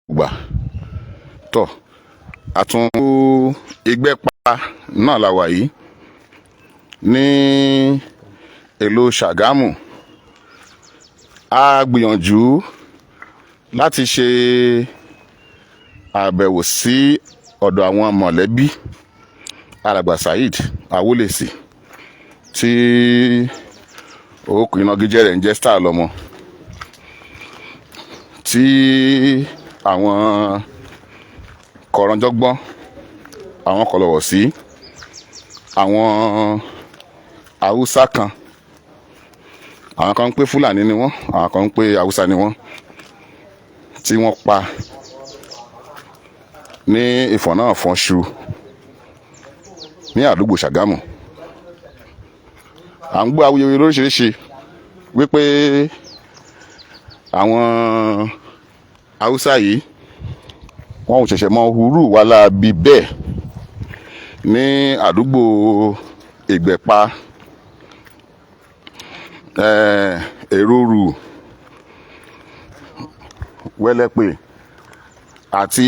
gbà tọ àtún Igbepa náà la wà yìí ní èlò Sagamun. A gbìyànjú láti ṣe àbẹ̀wò sí ọ̀dọ̀ àwọn mọ̀lẹ́bí alàgbà Saheed Awolsesi tí orúkọ ìnagijẹ rẹ̀ ń jẹ́ Star-Lomo, tí àwọn kọ̀rọ̀jọ̀gbọ́n, àwọn kọ̀lọ̀wọ̀ sí, àwọn Haúsá kan, àwọn kan ń pè Fúlàní ni wọ́n, àwọn kan ń pè Haúsá ni wọ́n, tí wọ́n pa ní ìfọ̀nàfọ̀nṣu ní àdúgbò Sagamun. À ń gbọ́ awuyewuye lóríṣiríṣi wípé àwọn Haúsá yìí wọn ò ṣẹ̀ṣẹ̀ mọ hurú wà láabi bẹ́ẹ̀ ní àdúgbò Igbepa, Èrúrù, Wẹ́lẹ́pẹ̀ àti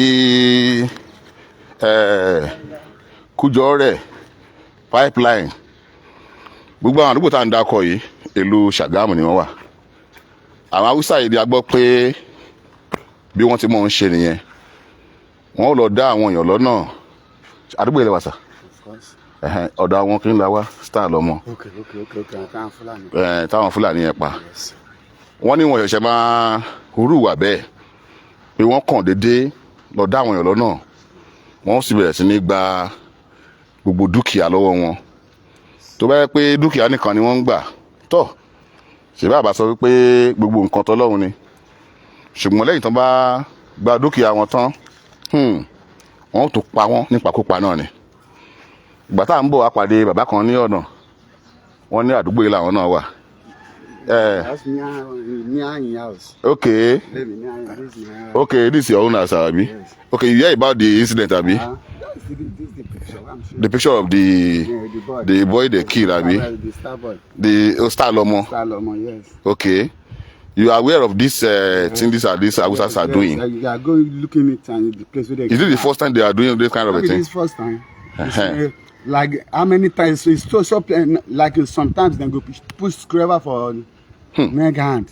Kújọ́rẹ̀, Pipeline. Gbogbo àwọn àdúgbò tá à ń dákọ̀ yìí ìlú Sagamun ni wọ́n wà. Àwọn Haúsá yìí ni a gbọ́ pé bí wọ́n ti mọ̀ ń ṣe nìyẹn, wọ́n lọ dá àwọn èèyàn lọ́nà. Àdúgbò ilẹ̀ wa sà, ọ̀dọ̀ àwọn kí n la wá Star-Lomo, táwọn Fúlàní yẹn pa. Wọ́n ní wọn ṣẹ̀ṣẹ̀ máa hurú wà bẹ́ẹ̀ pé wọ́n kàn déédéé lọ dá àwọn èèyàn lọ́nà, wọ́n sì bẹ̀rẹ̀ sí ní gba gbogbo dúkìá lọ́wọ́ wọn. Tó bá yẹ pé dúkìá nìkan ni wọ́n ń gbà tọ̀, ṣèbá àbá sọ wípé gbogbo nǹkan tọ́lọ́run ni. Ṣùgbọ́n lẹ́yìn tán bá gba dúkìá wọn tán, wọ́n ó tún pa wọ́n nípakúpa náà ni. Ìgbà tá à ń bọ̀ wá pàdé bàbá kan ní ọ̀nà, wọ́n ní àdúgbò yìí làwọn náà wà. Okay. Okay, this is your own house, Abi. Yes. Okay, you hear about the incident, Abi? The picture of the boy they killed, Abi? The star boy. The Star-Lomo. Star-Lomo, yes. Okay. You are aware of this thing these Hausas are doing? You are going looking at the place where they. Is it the first time they are doing this kind of a thing? It is first time. Like how many times? So it's so like sometimes they go push scraper for mega hand.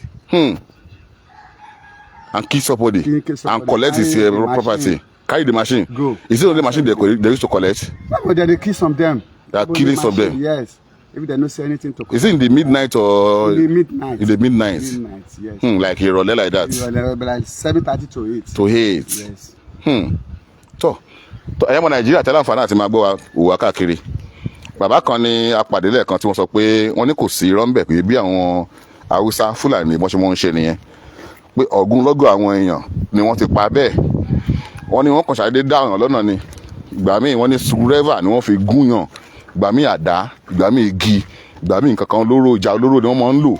And kill somebody and collect his property. Carry the machine. Go. Is it only machine they used to collect? No, but they kill some of them. They are killing some of them. Yes. If they don't say anything to. Is it in the midnight or? In the midnight. In the midnight. Midnight, yes. Like a roller like that. Like 7:30 to 8. To 8. Yes. So, ẹ̀yẹ́ mọ Nàìjíríà tẹ́lẹ̀ àǹfààní àti máa gbọ́ wa òwò káàkiri. Bàbá kan ní apàdé lẹ́ẹ̀kan tí wọ́n sọ pé wọ́n ní kò sí irọ́ ń bẹ̀ pé bí àwọn Haúsá Fúlàní wọ́n ṣe mọ́ ń ṣe nìyẹn. Pé ọ̀gúnlọ́gọ̀ àwọn èèyàn ni wọ́n ti pa bẹ́ẹ̀. Wọ́n ní wọ́n kàn ṣàdédé dá ọ̀yàn lọ́nà ni. Ìgbà míì wọ́n ní screwdriver ni wọ́n fi gúnyàn. Ìgbà míì àdá, ìgbà míì igi, ìgbà míì nǹkan kan olóró, ìjà olóró ni wọ́n máa ń lò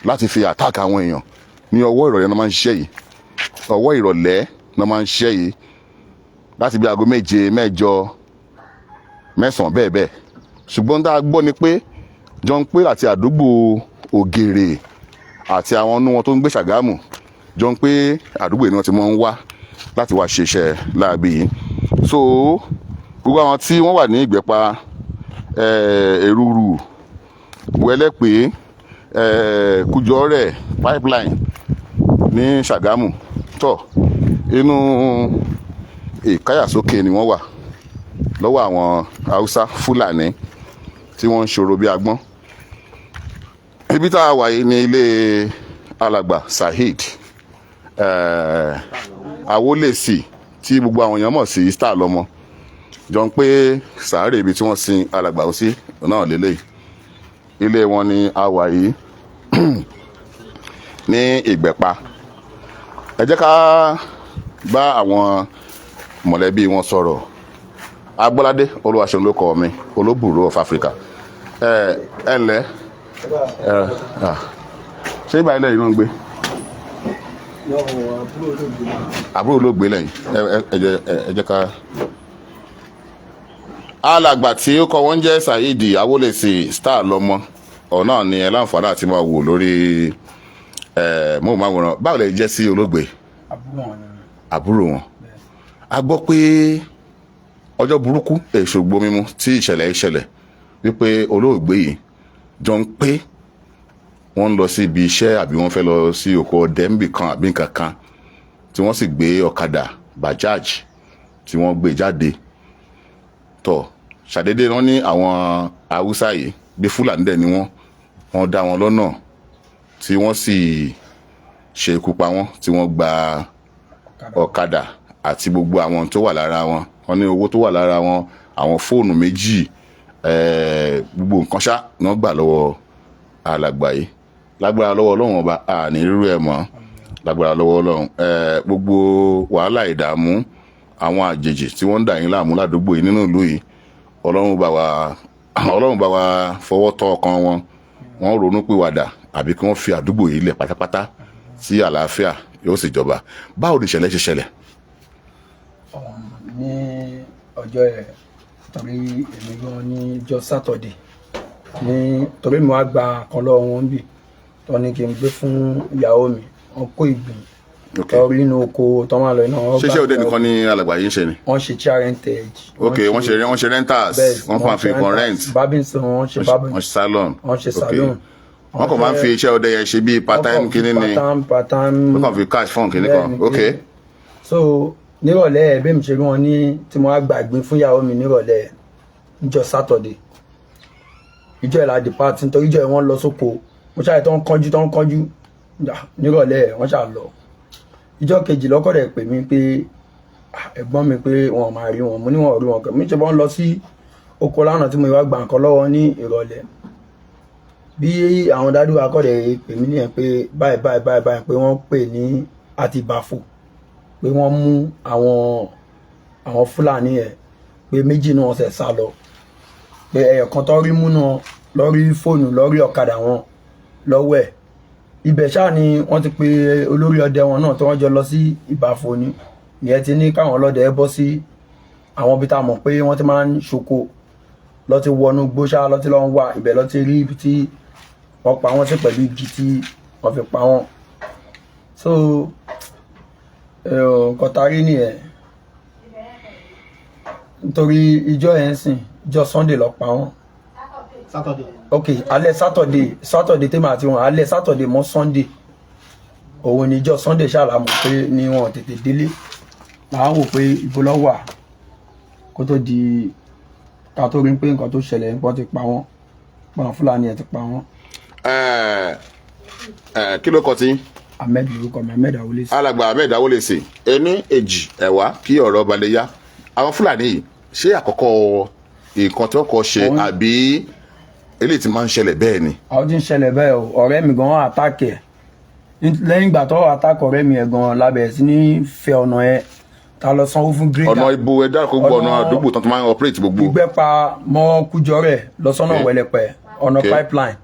láti fi attack àwọn èèyàn. Ní ọwọ́ ìrọ̀lẹ́ náà máa ń ṣiṣẹ́ yìí. Ọwọ́ ìrọ̀lẹ́ náà máa ń ṣiṣẹ́ yìí. Láti bí aago 7, 8, 9 bẹ́ẹ̀ bẹ́ẹ̀. Ṣùgbọ́n tá a gbọ́ ni pé jọ ń pé àti àdúgbò Ògèrè àti àwọn ọ̀nù wọn tó ń gbé Sagamun jọ ń pé àdúgbò yìí ni wọ́n ti máa ń wá láti wá ṣe iṣẹ́ láabi yìí. So gbogbo àwọn tí wọ́n wà ní Igbepa, Èrúrù, Wẹ́lẹ́pẹ̀, Kújọ́rẹ̀, Pipeline ní Sagamun tọ̀ inú ìkáyàsókè ni wọ́n wà lọ́wọ́ àwọn Haúsá Fúlàní tí wọ́n ń ṣòro bí agbọ́n. Ibi tá a wà yìí ní ilé alàgbà Saheed Awolsesi tí gbogbo àwọn èèyàn mọ̀ sí Star-Lomo. Jọ ń pé sàárè ibi tí wọ́n sin alàgbà sí náà lélẹ̀. Ilé wọn ni a wà yìí ní Igbepa. Ẹ jẹ́ ká bá àwọn mọ̀lẹ́bí wọn sọ̀rọ̀. Agbọ́ládé Olúwaṣeun ló kọ mi, Olóbùrò of Africa. Ẹ ǹlẹ́, ṣé ìgbà ilẹ̀ yìí ló ń gbé? Àbúrò ló gbé lẹ́yìn. Ẹ jẹ́ ká. Alàgbà tí ó kọ wọ́n jẹ́ Saheed Awolsesi Star-Lomo. Ọ̀nà ni ẹ láǹfààní àti máa wò lórí móhùnmáwòrán. Báwo lẹ jẹ́ sí olóògbé? àbúrò wọn a gbọ́ pé ọjọ́ burúkú èso gbomimu tí ìṣẹ̀lẹ̀ wípé olóògbé yìí jọ ń pé wọ́n ń lọ sí ibi iṣẹ́ àbí wọ́n fẹ́ lọ sí oko ọdẹ níbì kan àbí nǹkan kan tí wọ́n sì gbé ọ̀kadà bajaj tí wọ́n gbé jáde tọ̀ ṣàdédé wọ́n ní àwọn haúsá yìí bí fúlàní dẹ̀ ni wọ́n dá wọn lọ́nà tí wọ́n sì ṣe ikú pa wọ́n tí wọ́n gba ọ̀kadà àti gbogbo àwọn tó wà lára wọn wọ́n ní owó tó wà lára wọn àwọn fóònù méjì gbogbo nǹkan ṣá ni wọ́n gbà lọ́wọ́ alàgbà yìí lágbára lọ́wọ́ ọlọ́run ọba àní rírú ẹ̀ mọ́ lágbára lọ́wọ́ ọlọ́run gbogbo wàhálà ìdààmú àwọn àjèjì tí wọ́n ń dà yín láàmú ládùúgbò yìí nínú ìlú yìí ọlọ́run bá wa fọwọ́ tọ́ ọkàn wọn wọ́n ronú pìwàdà àbí kí wọ́n fi àdúgbò yìí lẹ̀ pátápátá tí àlàáfíà yóò sì jọba. Báwo ni ìṣẹ̀lẹ̀ ṣe ṣẹlẹ̀? Ní ọjọ́ ẹ̀ torí èmi gan ní ọjọ́ sátọ̀dé torí mi wá gba kan lọ́wọ́ wọn bì tó ní kí n gbé fún ìyàwó mi wọn kó ìgbín torí inú oko tó máa lọ iná wọn. ṣé òde nìkan ni alàgbà yìí ń ṣe ni. wọ́n ṣe chair rentage. ok wọ́n ṣe rentals wọ́n fún àfikún rent. babinson wọ́n ṣe wọ́n ṣe salon. wọ́n ṣe salon. wọ́n kàn máa ń fi iṣẹ́ ọdẹ yẹn ṣe bíi part time kínní ni part time. wọ́n kàn fi cash fún kínní kan ok. so nírọ̀lẹ́ ẹ̀ bẹ́ẹ̀ mi ṣe rí wọn ní tí mo wá gba ìgbín fún ìyàwó mi nírọ̀lẹ́ níjọ́ sátọ̀dé ìjọ ìlà depart nítorí ìjọ ìwọ̀n lọ sóko mo ṣáà tó ń kánjú nírọ̀lẹ́ wọ́n ṣáà lọ ìjọ kejì lọ́kọ̀dẹ̀ pè mí pé ẹ̀gbọ́n mi pé wọn máa rí wọn mo ní wọn rí wọn kẹ́ mi ṣe bọ́n lọ sí oko lánàá tí mo wá gba nǹkan lọ́wọ́ ní ìrọ̀lẹ́ bí àwọn dádú akọ̀dẹ̀ pè mí nìyẹn pé báyìí pé wọ́n pè ní àti ìbàfò pé wọ́n mú àwọn fúlàní ẹ̀ pé méjì náà ṣẹ̀ sá lọ pé ẹ̀ẹ̀kan tó rí mú náà lórí fóònù lórí ọ̀kadà wọn lọ́wọ́ ẹ̀ ibẹ̀ ṣáà ni wọ́n ti pe olórí ọdẹ wọn náà tí wọ́n jọ lọ sí ìbàfò ni ìyẹn ti ní káwọn ọlọ́dẹ bọ́ sí àwọn ibi tá a mọ̀ pé wọ́n ti máa ń ṣoko lọ́ ti wọnú gbóṣá lọ́ ti lọ́ ń wà ibẹ̀ lọ́ ti rí ibi tí wọ́n pa wọ́n sí pẹ̀lú igi tí wọ́n fi pa wọ́n so kọtarí nìyẹn nítorí ìjọ yẹn ń sìn ìjọ Sunday lọ pa wọ́n. Saturday. ok alẹ́ Saturday tèmi àti wọn alẹ́ Saturday mọ́ Sunday òun ni ìjọ Sunday ṣàlámù pé ni wọn tètè délé làwọn wò pé ibo lọ wà kó tó di ká tó rí pé nǹkan tó ṣẹlẹ̀ nǹkan ti pa wọ́n pọn Fúlàní ẹ̀ ti pa wọ́n. kí ló kọ tí. Ahmed lórúkọ mi Ahmed Awolsesi. alàgbà Ahmed Awolsesi ẹni èjì ẹ̀wá kí ọ̀rọ̀ balẹ̀ yá àwọn Fúlàní yìí ṣé àkọ́kọ́ nǹkan tí wọ́n kọ́ ṣe àbí eléyìí ti máa ń ṣẹlẹ̀ bẹ́ẹ̀ ni. àwọn tí ń ṣẹlẹ̀ bẹ́ẹ̀ o ọ̀rẹ́ mi gan àtàkì ẹ̀ lẹ́yìn ìgbà tó àtàkì ọ̀rẹ́ mi ẹ̀ gan lábẹ́ sí ní fẹ́ ọ̀nà ẹ̀ ta lọ sanwó fún gírèdà. ọ̀nà ibo ẹ dákò gbọ́ ọ̀nà àdúgbò tó máa ń operate gbogbo. Ìgbẹ́pa mọ́ Kújọ́rẹ̀ lọ sọ́nà Wẹ̀lẹ̀pẹ̀ ọ̀nà pipeline.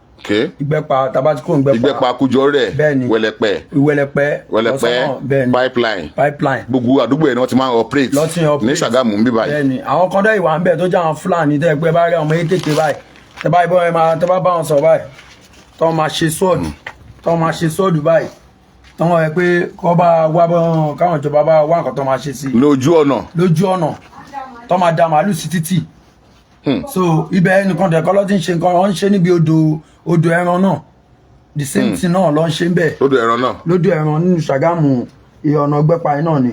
Ìgbẹ́pa tabatiko Ìgbẹ́pa Kújọ́rẹ̀ Wẹ̀lẹ̀pẹ̀ pipeline gbogbo àdúgbò ẹ̀ ni wọ́n ti máa ń operate ní Sagamun ń bí báyìí. bẹ́ẹ̀ni àwọn kan dẹ́ ìwà ń bẹ̀ tó jẹ́ àwọn Fúlàní tẹ́ pé bá rí ọmọ yìí kékeré báyìí tẹ́ bá bá wọn sọ̀rọ̀ báyìí tọ́ máa ṣe sọ́ọ̀dù báyìí tọ́wọ́ ẹ pé kọ́ bá wá bọ́n káwọn ìjọba bá wá nǹkan tó máa ṣe sí lójú ọ̀nà tó máa da màálù sí títì so ibẹ̀ ẹnìkan dẹ̀kọ́ lọ́ ti ń ṣe nǹkan wọ́n ń ṣe níbi odò ẹran náà the same thing náà lọ́ ń ṣe ń bẹ̀ lódò ẹran nínú Ṣàgámù ọ̀nà Ìgbẹ́pa náà ni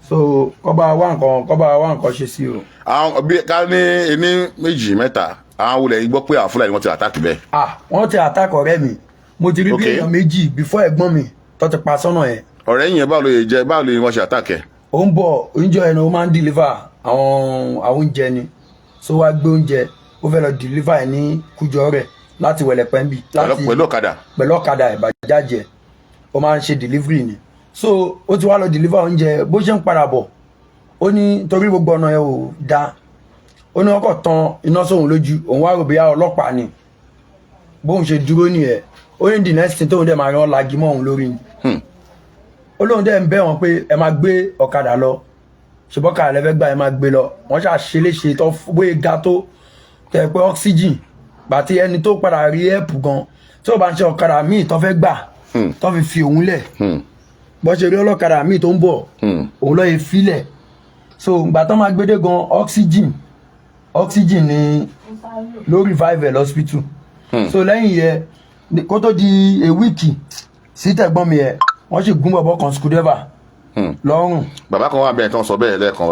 so kọ́ bá wá nǹkan ṣe sí o. àwọn bí ká ní ẹni méjì mẹ́ta àwọn olè yìí gbọ́ pé àwọn Fúlàní wọ́n ti àtàkì bẹ́ẹ̀. wọ́n ti àtàkì ọ̀rẹ́ mi mo ti rí bí èèyàn méjì before ẹ̀gbọ́n mi tó ti pa sọ́nà yẹn. ọ̀rẹ́ yẹn báwo ló yẹ wọ́n ṣe àtàkì ẹ̀. ó ń bọ̀ oúnjẹ ẹni ó máa ń deliver àwọn oúnjẹ ni so wá gbé oúnjẹ ó fẹ́ lọ deliver ẹ̀ ní Kújọ́rẹ̀ láti Wẹ̀lẹ̀pẹ̀ ń bì. pẹ̀lú ọ̀kadà ìbàjáde ó máa ń ṣe delivery ni so ó ti wá lọ deliver oúnjẹ bó ṣe ń padà bọ̀ ó ní torí gbogbo ọ̀nà ẹ̀ ò dáa ó ní wọ́n kọ̀ tan iná sóhun lójú òun wá rò bí ọlọ́pàá ni bóun ṣe dúró nìyẹn ó ní the next thing tóun dẹ̀ máa rán lagi mọ́ òun lórí ni ó lóun dẹ̀ ń bẹ̀ wọ́n pé ẹ máa gbé ọ̀kadà lọ ṣùgbọ́n ọ̀kadà lẹ́fẹ́ gbà ẹ máa gbé lọ wọ́n ṣáà ṣe léṣe tó bóyá ga tó tẹ̀ pé oxygen gbàtí ẹni tó padà rí ẹ̀pù gan tí ó bá ń ṣe ọ̀kadà míì tó fẹ́ gbà tó fi òun lẹ̀ bó ṣe rí ọlọ́kadà míì tó ń bọ̀ òun lọ́ọ́ yẹ filẹ̀ so ìgbà tó máa gbédé gan oxygen ni ló revive hospital so lẹ́yìn yẹn kó tó di a week sí tẹ̀gbọ́n mi yẹn wọ́n sì gún bọ̀bọ̀ kan screwdriver lọ́rùn. bàbá kan wà bẹ́ẹ̀ tán sọ bẹ́ẹ̀ lẹ́ẹ̀kan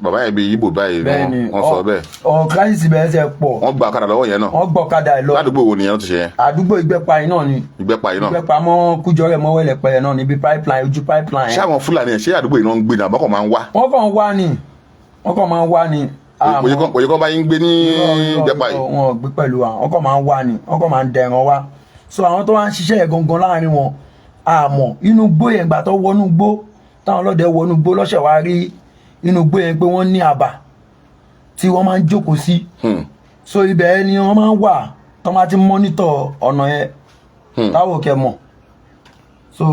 bàbá yẹn bí ibo báyìí wọ́n sọ bẹ́ẹ̀. kíláàsì bẹ́ẹ̀ ṣe pọ̀. wọ́n gba ọ̀kadà lọ́wọ́ yẹn náà. wọ́n gbọ́ ọ̀kadà ẹ̀ lọ. ládùúgbò wo nìyẹn ti ṣe yẹn. àdúgbò Ìgbẹ́pa yìí náà ni. Ìgbẹ́pa yìí náà. Ìgbẹ́pa mọ́ Kújọ́rẹ́ mọ́wẹ́lẹ̀pẹ̀ yẹn náà níbi pipeline ojú pipeline. ṣé àwọn Fúlàní ṣé àdúgbò yìí náà ń gbé ní àbọ̀kọ̀ máa ń wá. wọ́n kàn máa ń wá ni. òye kan bá yín gbé ní Ìgbẹ́pa yìí. wọn gbé pẹ̀lú wa wọ́n kàn máa ń wá ni wọ́n kàn máa ń dẹran wá so àwọn tó wá ń ṣiṣẹ́ yẹn gangan láàrin wọn àmọ́ inú gbó yẹn gbà tó wọnú gbó táwọn ọlọ́dẹ wọnú gbó lọ́sẹ̀ wá rí inú gbó yẹn pé wọ́n ní àbà tí wọ́n máa ń jókòó sí so ibẹ̀ ni wọ́n máa ń wà tó máa ti mọ́nítọ̀ ọ̀nà yẹn táwọn kẹ mọ̀ so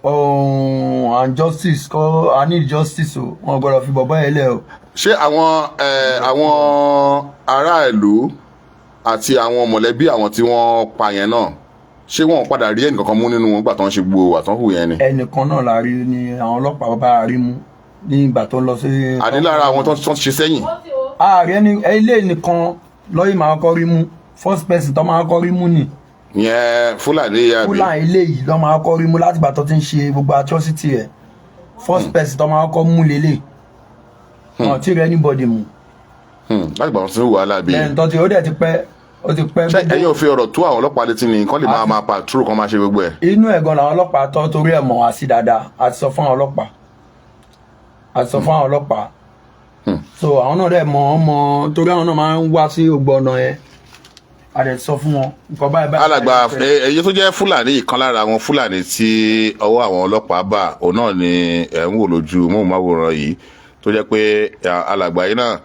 and justice kọ́ I need justice o wọn gbọ́dọ̀ fi bọ̀bọ́ yẹn lẹ̀ o. ṣé àwọn aráàlú àti àwọn mọ̀lẹ́bí àwọn tí wọ́n pa yẹn náà ṣé wọ́n padà rí ẹnìkankan mú nínú wọn gbà tó ń ṣe gbogbo àtọ́hù yẹn ni. ẹnìkan náà la rí ni àwọn ọlọ́pàá bá rí mú ní ìgbà tó ń lọ sí. àní lára àwọn tó ń ṣe sẹ́yìn. ààrẹ ni ilé nìkan lọ́yìn máa kọ́ rí mú first person tó máa kọ́ rí mú ni. ìyẹn Fúlàní yàbí. Fúlàní ilé yìí lọ́ máa kọ́ rí mú láti ìgbà tó ti ń ṣe gbogbo atrocity ẹ̀ first person tó máa kọ́ mú lélẹ̀ wọn ti rẹ anybody mú. láti gbà wọn sí wàhálà bíi. lẹ́yìn tó ti ó dẹ̀ ti pẹ́ ó ti pẹ́. ṣé ẹ̀yin ò fi ọ̀rọ̀ tó àwọn ọlọ́pàá létí ni kán lè máa patrol kan máa ṣe gbogbo ẹ̀. inú ẹ̀gan làwọn ọlọ́pàá tọ́ torí ẹ̀ mọ̀ wá sí dáadáa àti sọ fún àwọn ọlọ́pàá so àwọn náà dẹ̀ mọ̀ ọ́n mọ̀ torí àwọn náà máa ń wá sí ògbó ọ̀nà yẹn a dẹ̀ sọ fún wọn nǹkan báyìí. alàgbà èyí tó jẹ́ Fúlàní ìkan lára àwọn Fúlàní tí ọwọ́ àwọn ọlọ́pàá bá òun náà ni ẹ̀ ń wò lójú móhùnmáwòrán yìí tó jẹ́ pé alàgbà yìí náà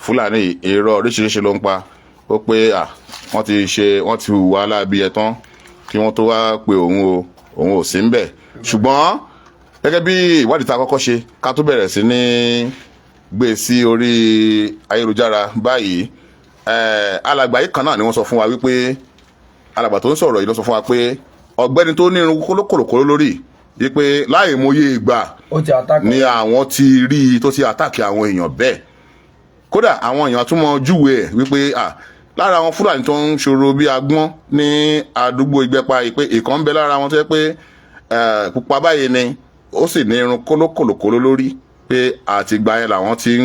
Fúlàní irọ́ oríṣiríṣi ló ń pa ó pé wọ́n ti hùwà láabi ẹ̀ tán kí wọ́n tó wá pé òun ò sí ń bẹ̀ ṣùgbọ́n gẹ́gẹ́ bí ìwádìí tá a kọ́kọ́ ṣe ká tó bẹ̀rẹ̀ sí ní gbé sí orí ayélujára báyìí alàgbà yìí kan náà ni wọ́n sọ fún wa wípé alàgbà tó ń sọ̀rọ̀ yìí ló sọ fún wa pé ọ̀gbẹ́ni tó ní irun kólókòlòkòló lórí wípé láì mọye ìgbà ni àwọn ti rí i tó ti àtàkì àwọn èèyàn bẹ́ẹ̀ kódà àwọn èèyàn tún mọ júwe ẹ̀ wípé lára àwọn Fúlàní tó ń ṣòro bí agbọ́n ní àdúgbò Ìgbẹ́pa yìí pé ìkan ń bẹ lára wọn tó yẹ pé pupa báyìí ni ó sì ní irun kólókòlòkòló lórí pé àtìgbà yẹn làwọn ti ń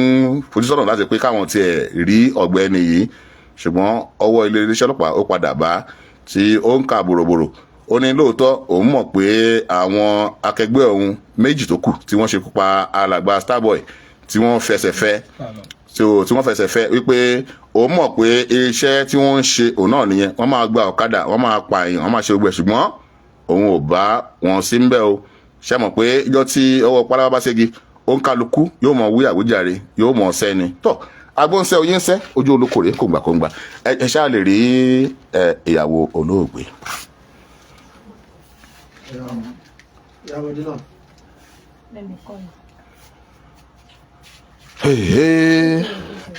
fojú sọ́nà láti pé káwọn tiẹ̀ rí ọ̀gbẹ́ni yìí ṣùgbọ́n ọwọ́ iléeṣẹ́ ọlọ́pàá ó padà bá tí ó ń ka bòròbòrò ó ní lóòótọ́ òun mọ̀ pé àwọn akẹgbẹ́ òun méjì tó kù tí wọ́n ṣekú pa alàgbà Starboy tí wọ́n fẹsẹ̀ fẹ́ wípé òun mọ̀ pé iṣẹ́ tí wọ́n ń ṣe òun náà nìyẹn wọ́n máa gba ọ̀kadà wọ́n máa pa èèyàn wọ́n máa ṣe gbogbo ẹ̀ ṣùgbọ́n òun ò bá wọn sí ń bẹ̀ o ṣe mọ̀ pé ìjọ tí ọwọ́ pálábá bá ségi ó ń kálukú yóò mọ̀ wí àwíjàre yóò mọ̀ sẹ́ni tọ́ agbóhùnsẹ́ oyin ń sẹ́ ojú olókòrè kòǹgbàkòǹgbà ẹ ṣáà lè rí ìyàwó olóògbé.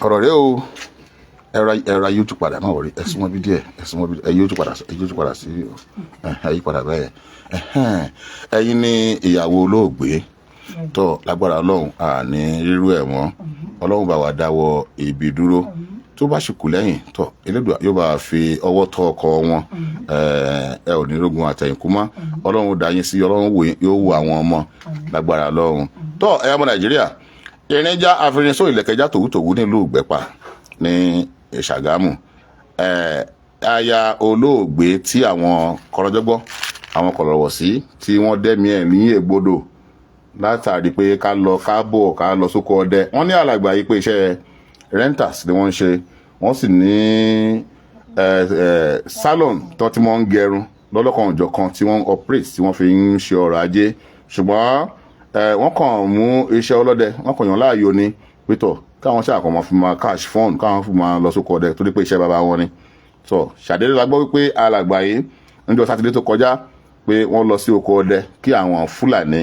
ọ̀rọ̀ rẹ o ẹ̀rọ ayójú padà náà wọ̀rí ẹ̀sùn mọ́bí díẹ̀ ẹ̀yójú padà sí ẹ̀yípadà bẹ́ẹ̀ ẹ̀yin ní ìyàwó olóògbé tó lágbára Ọlọ́run àní rírú ẹ̀ mọ́ Ọlọ́run bá wa dáwọ́ ibi dúró tó bá ṣùkú lẹ́yìn tó Elédùà yóò bá fi ọwọ́ tọ́ ọkọ wọn ẹ ò ní rógun àtẹ̀yìnkú mọ́ Ọlọ́run dá yín sí Ọlọ́run yóò wo àwọn ọmọ lágbára Ọlọ́run tó ẹ̀yà ọmọ Nàìjíríà ìrìnjà àfirinsó ìlẹ̀kẹ̀já tòwútòwú nílùú Ìgbẹ́pa ní Sagamu aya olóògbé tí àwọn kọrọjọgbọ àwọn kọlọwọsí tí wọ́n dẹ́mi ẹ̀ ní ègbodò látàrí pé ká lọ káàbọ̀ ká lọ sóko ọdẹ wọ́n ní alàgbà yìí pé iṣẹ́ renters ni wọ́n ń ṣe wọ́n sì ní salon tó ti wọ́n ń gẹrun lọ́lọ́kan òjọ̀kan tí wọ́n operate tí wọ́n fi ń ṣe ọrọ̀ ajé ṣùgbọ́n wọ́n kàn mú iṣẹ́ ọlọ́dẹ wọ́n kàn yàn láàyò ni pétọ̀ káwọn ṣáà kan máa fi máa cash fund káwọn fi máa lọ sóko ọdẹ torí pé iṣẹ́ bàbá wọn ni so ṣàdédé la gbọ́ wípé alàgbà yìí níjọ́ sátidé tó kọjá pé wọ́n lọ sí oko ọdẹ kí àwọn Fúlàní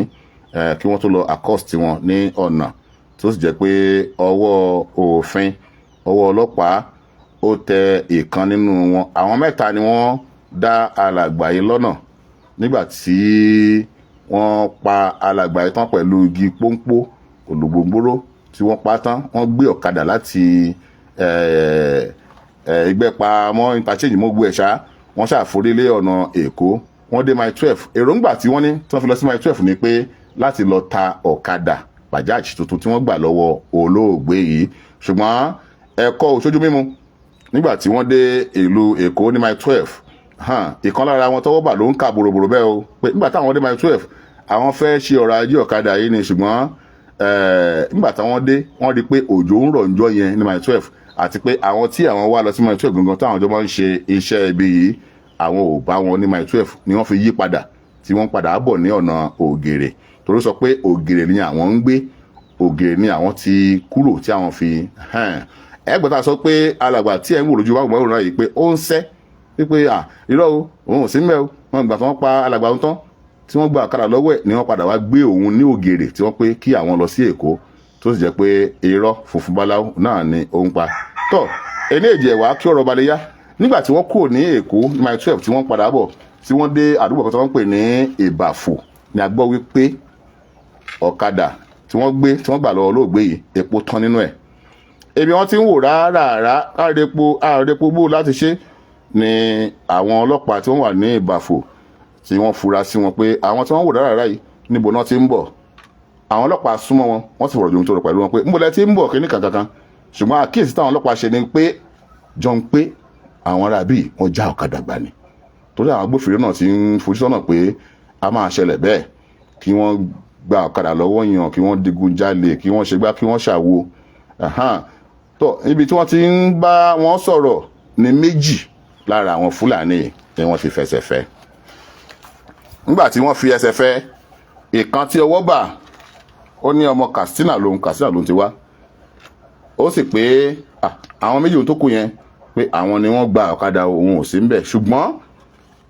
kí wọ́n tó lọ accost wọn ní ọ̀nà tó sì jẹ́ pé ọwọ́ òfin ọwọ́ ọlọ́pàá ó tẹ ìkan nínú wọn àwọn mẹ́ta ni wọ́n dá alàgbà yìí lọ́nà nígbà tí wọ́n pa alàgbà yìí tán pẹ̀lú igi pọ́npọ́ olùgbòǹgbòrò tí wọ́n pa tán wọ́n gbé ọ̀kadà láti Igbepa mọ́ interchange mọ́gbó ẹ̀ṣá wọ́n ṣàforílé ọ̀nà Èkó wọ́n dé mile 12 èròǹgbà tí wọ́n ní tí wọ́n fi lọ sí mile 12 ni pé láti lọ ta ọ̀kadà bajaj tuntun tí wọ́n gbà lọ́wọ́ olóògbé yìí ṣùgbọ́n ẹ̀kọ́ òṣojú mímu nígbà tí wọ́n dé ìlú Èkó ní mile 12 ìkan lára wọn tọwọ́ bà ló ń kà bòròbòrò bẹ́ẹ̀ o pé nígbà táwọn dé mile 12 àwọn fẹ́ ṣe ọ̀rọ̀ ajé ọ̀kadà yìí ni ṣùgbọ́n nígbà táwọn dé wọ́n rí i pé òjò ń rọ̀ ńjọ́ yẹn ní mile 12 àti pé àwọn tí àwọn wá lọ sí mile 12 gangan táwọn jọ máa ń ṣe iṣẹ́ ibi yìí àwọn ò bá wọn ní mile 12 ni wọ́n fi yí padà tí wọ́n padà bọ̀ ní ọ̀nà Ògèrè torí sọ pé Ògèrè ni àwọn ń gbé Ògèrè ni àwọn ti kúrò tí àwọn fi ẹgbẹ́ta sọ pé alàgbà tí ẹ̀ ń wò lójú wàhùn mọ́rùn-ún yìí pé ó ń sẹ́ wípé irọ́ o òun ò sí mẹ́ o wọ́n gbà tí wọ́n pa alàgbà ohun tán tí wọ́n gba ọ̀kadà lọ́wọ́ ẹ̀ ni wọ́n padà wá gbé òun ní Ògèrè tí wọ́n pé kí àwọn lọ sí Èkó tó sì jẹ́ pé irọ́ funfun báláwo náà ni ó ń pa tọ́ ẹni èjì ẹ̀wà kí ọ̀rọ̀ balẹ̀ yá nígbà tí wọ́n kúrò ní Èkó ní mile 12 tí wọ́n padà bọ̀ tí wọ́n dé àdúgbò kan tí wọ́n pè ní Ìbàfò ni a gbọ́ wípé ọ̀kadà tí wọ́n gbà lọ́wọ́ olóògbé yìí epo tán nínú ẹ̀ ebi wọn ti ń wò rárá àrèpo bó láti ṣe ni àwọn ọlọ́pàá tí wọ́n wà ní Ìbàfò tí wọ́n fura sí wọn pé àwọn tí wọ́n wò rárá yìí níbo náà ti ń bọ̀ àwọn ọlọ́pàá súnmọ́ wọn wọ́n sì fọ̀rọ̀ jòun tó rọ̀ pẹ̀lú wọn pé níbo lẹ ti ń bọ̀ kíní kankan ṣùgbọ́n àkíyèsí táwọn ọlọ́pàá ṣe ni pé jọ ń pé àwọn ará bíi wọ́n já ọ̀kadà gbà ni torí àwọn agbófinró náà ti ń fojú sọ́nà pé a máa ṣẹlẹ̀ bẹ́ẹ̀ kí wọ́n gba ọ̀kadà lọ́wọ́ yàn kí wọ́n digun jalè kí wọ́n ṣe gbá kí wọ́n ṣàwo tó ibi tí wọ́n ti ń bá wọn sọ̀rọ̀ ní méjì lára àwọn Fúlàní ni wọ́n ti fẹsẹ̀ fẹ́ nígbà tí wọ́n fi ẹsẹ̀ fẹ́ ìkan tí ọwọ́ bà ó ní ọmọ Katsina lòun ti wá ó sì pé àwọn méjì tó kù yẹn pé àwọn ni wọ́n gba ọ̀kadà òun ò sí ń bẹ̀ ṣùgbọ́n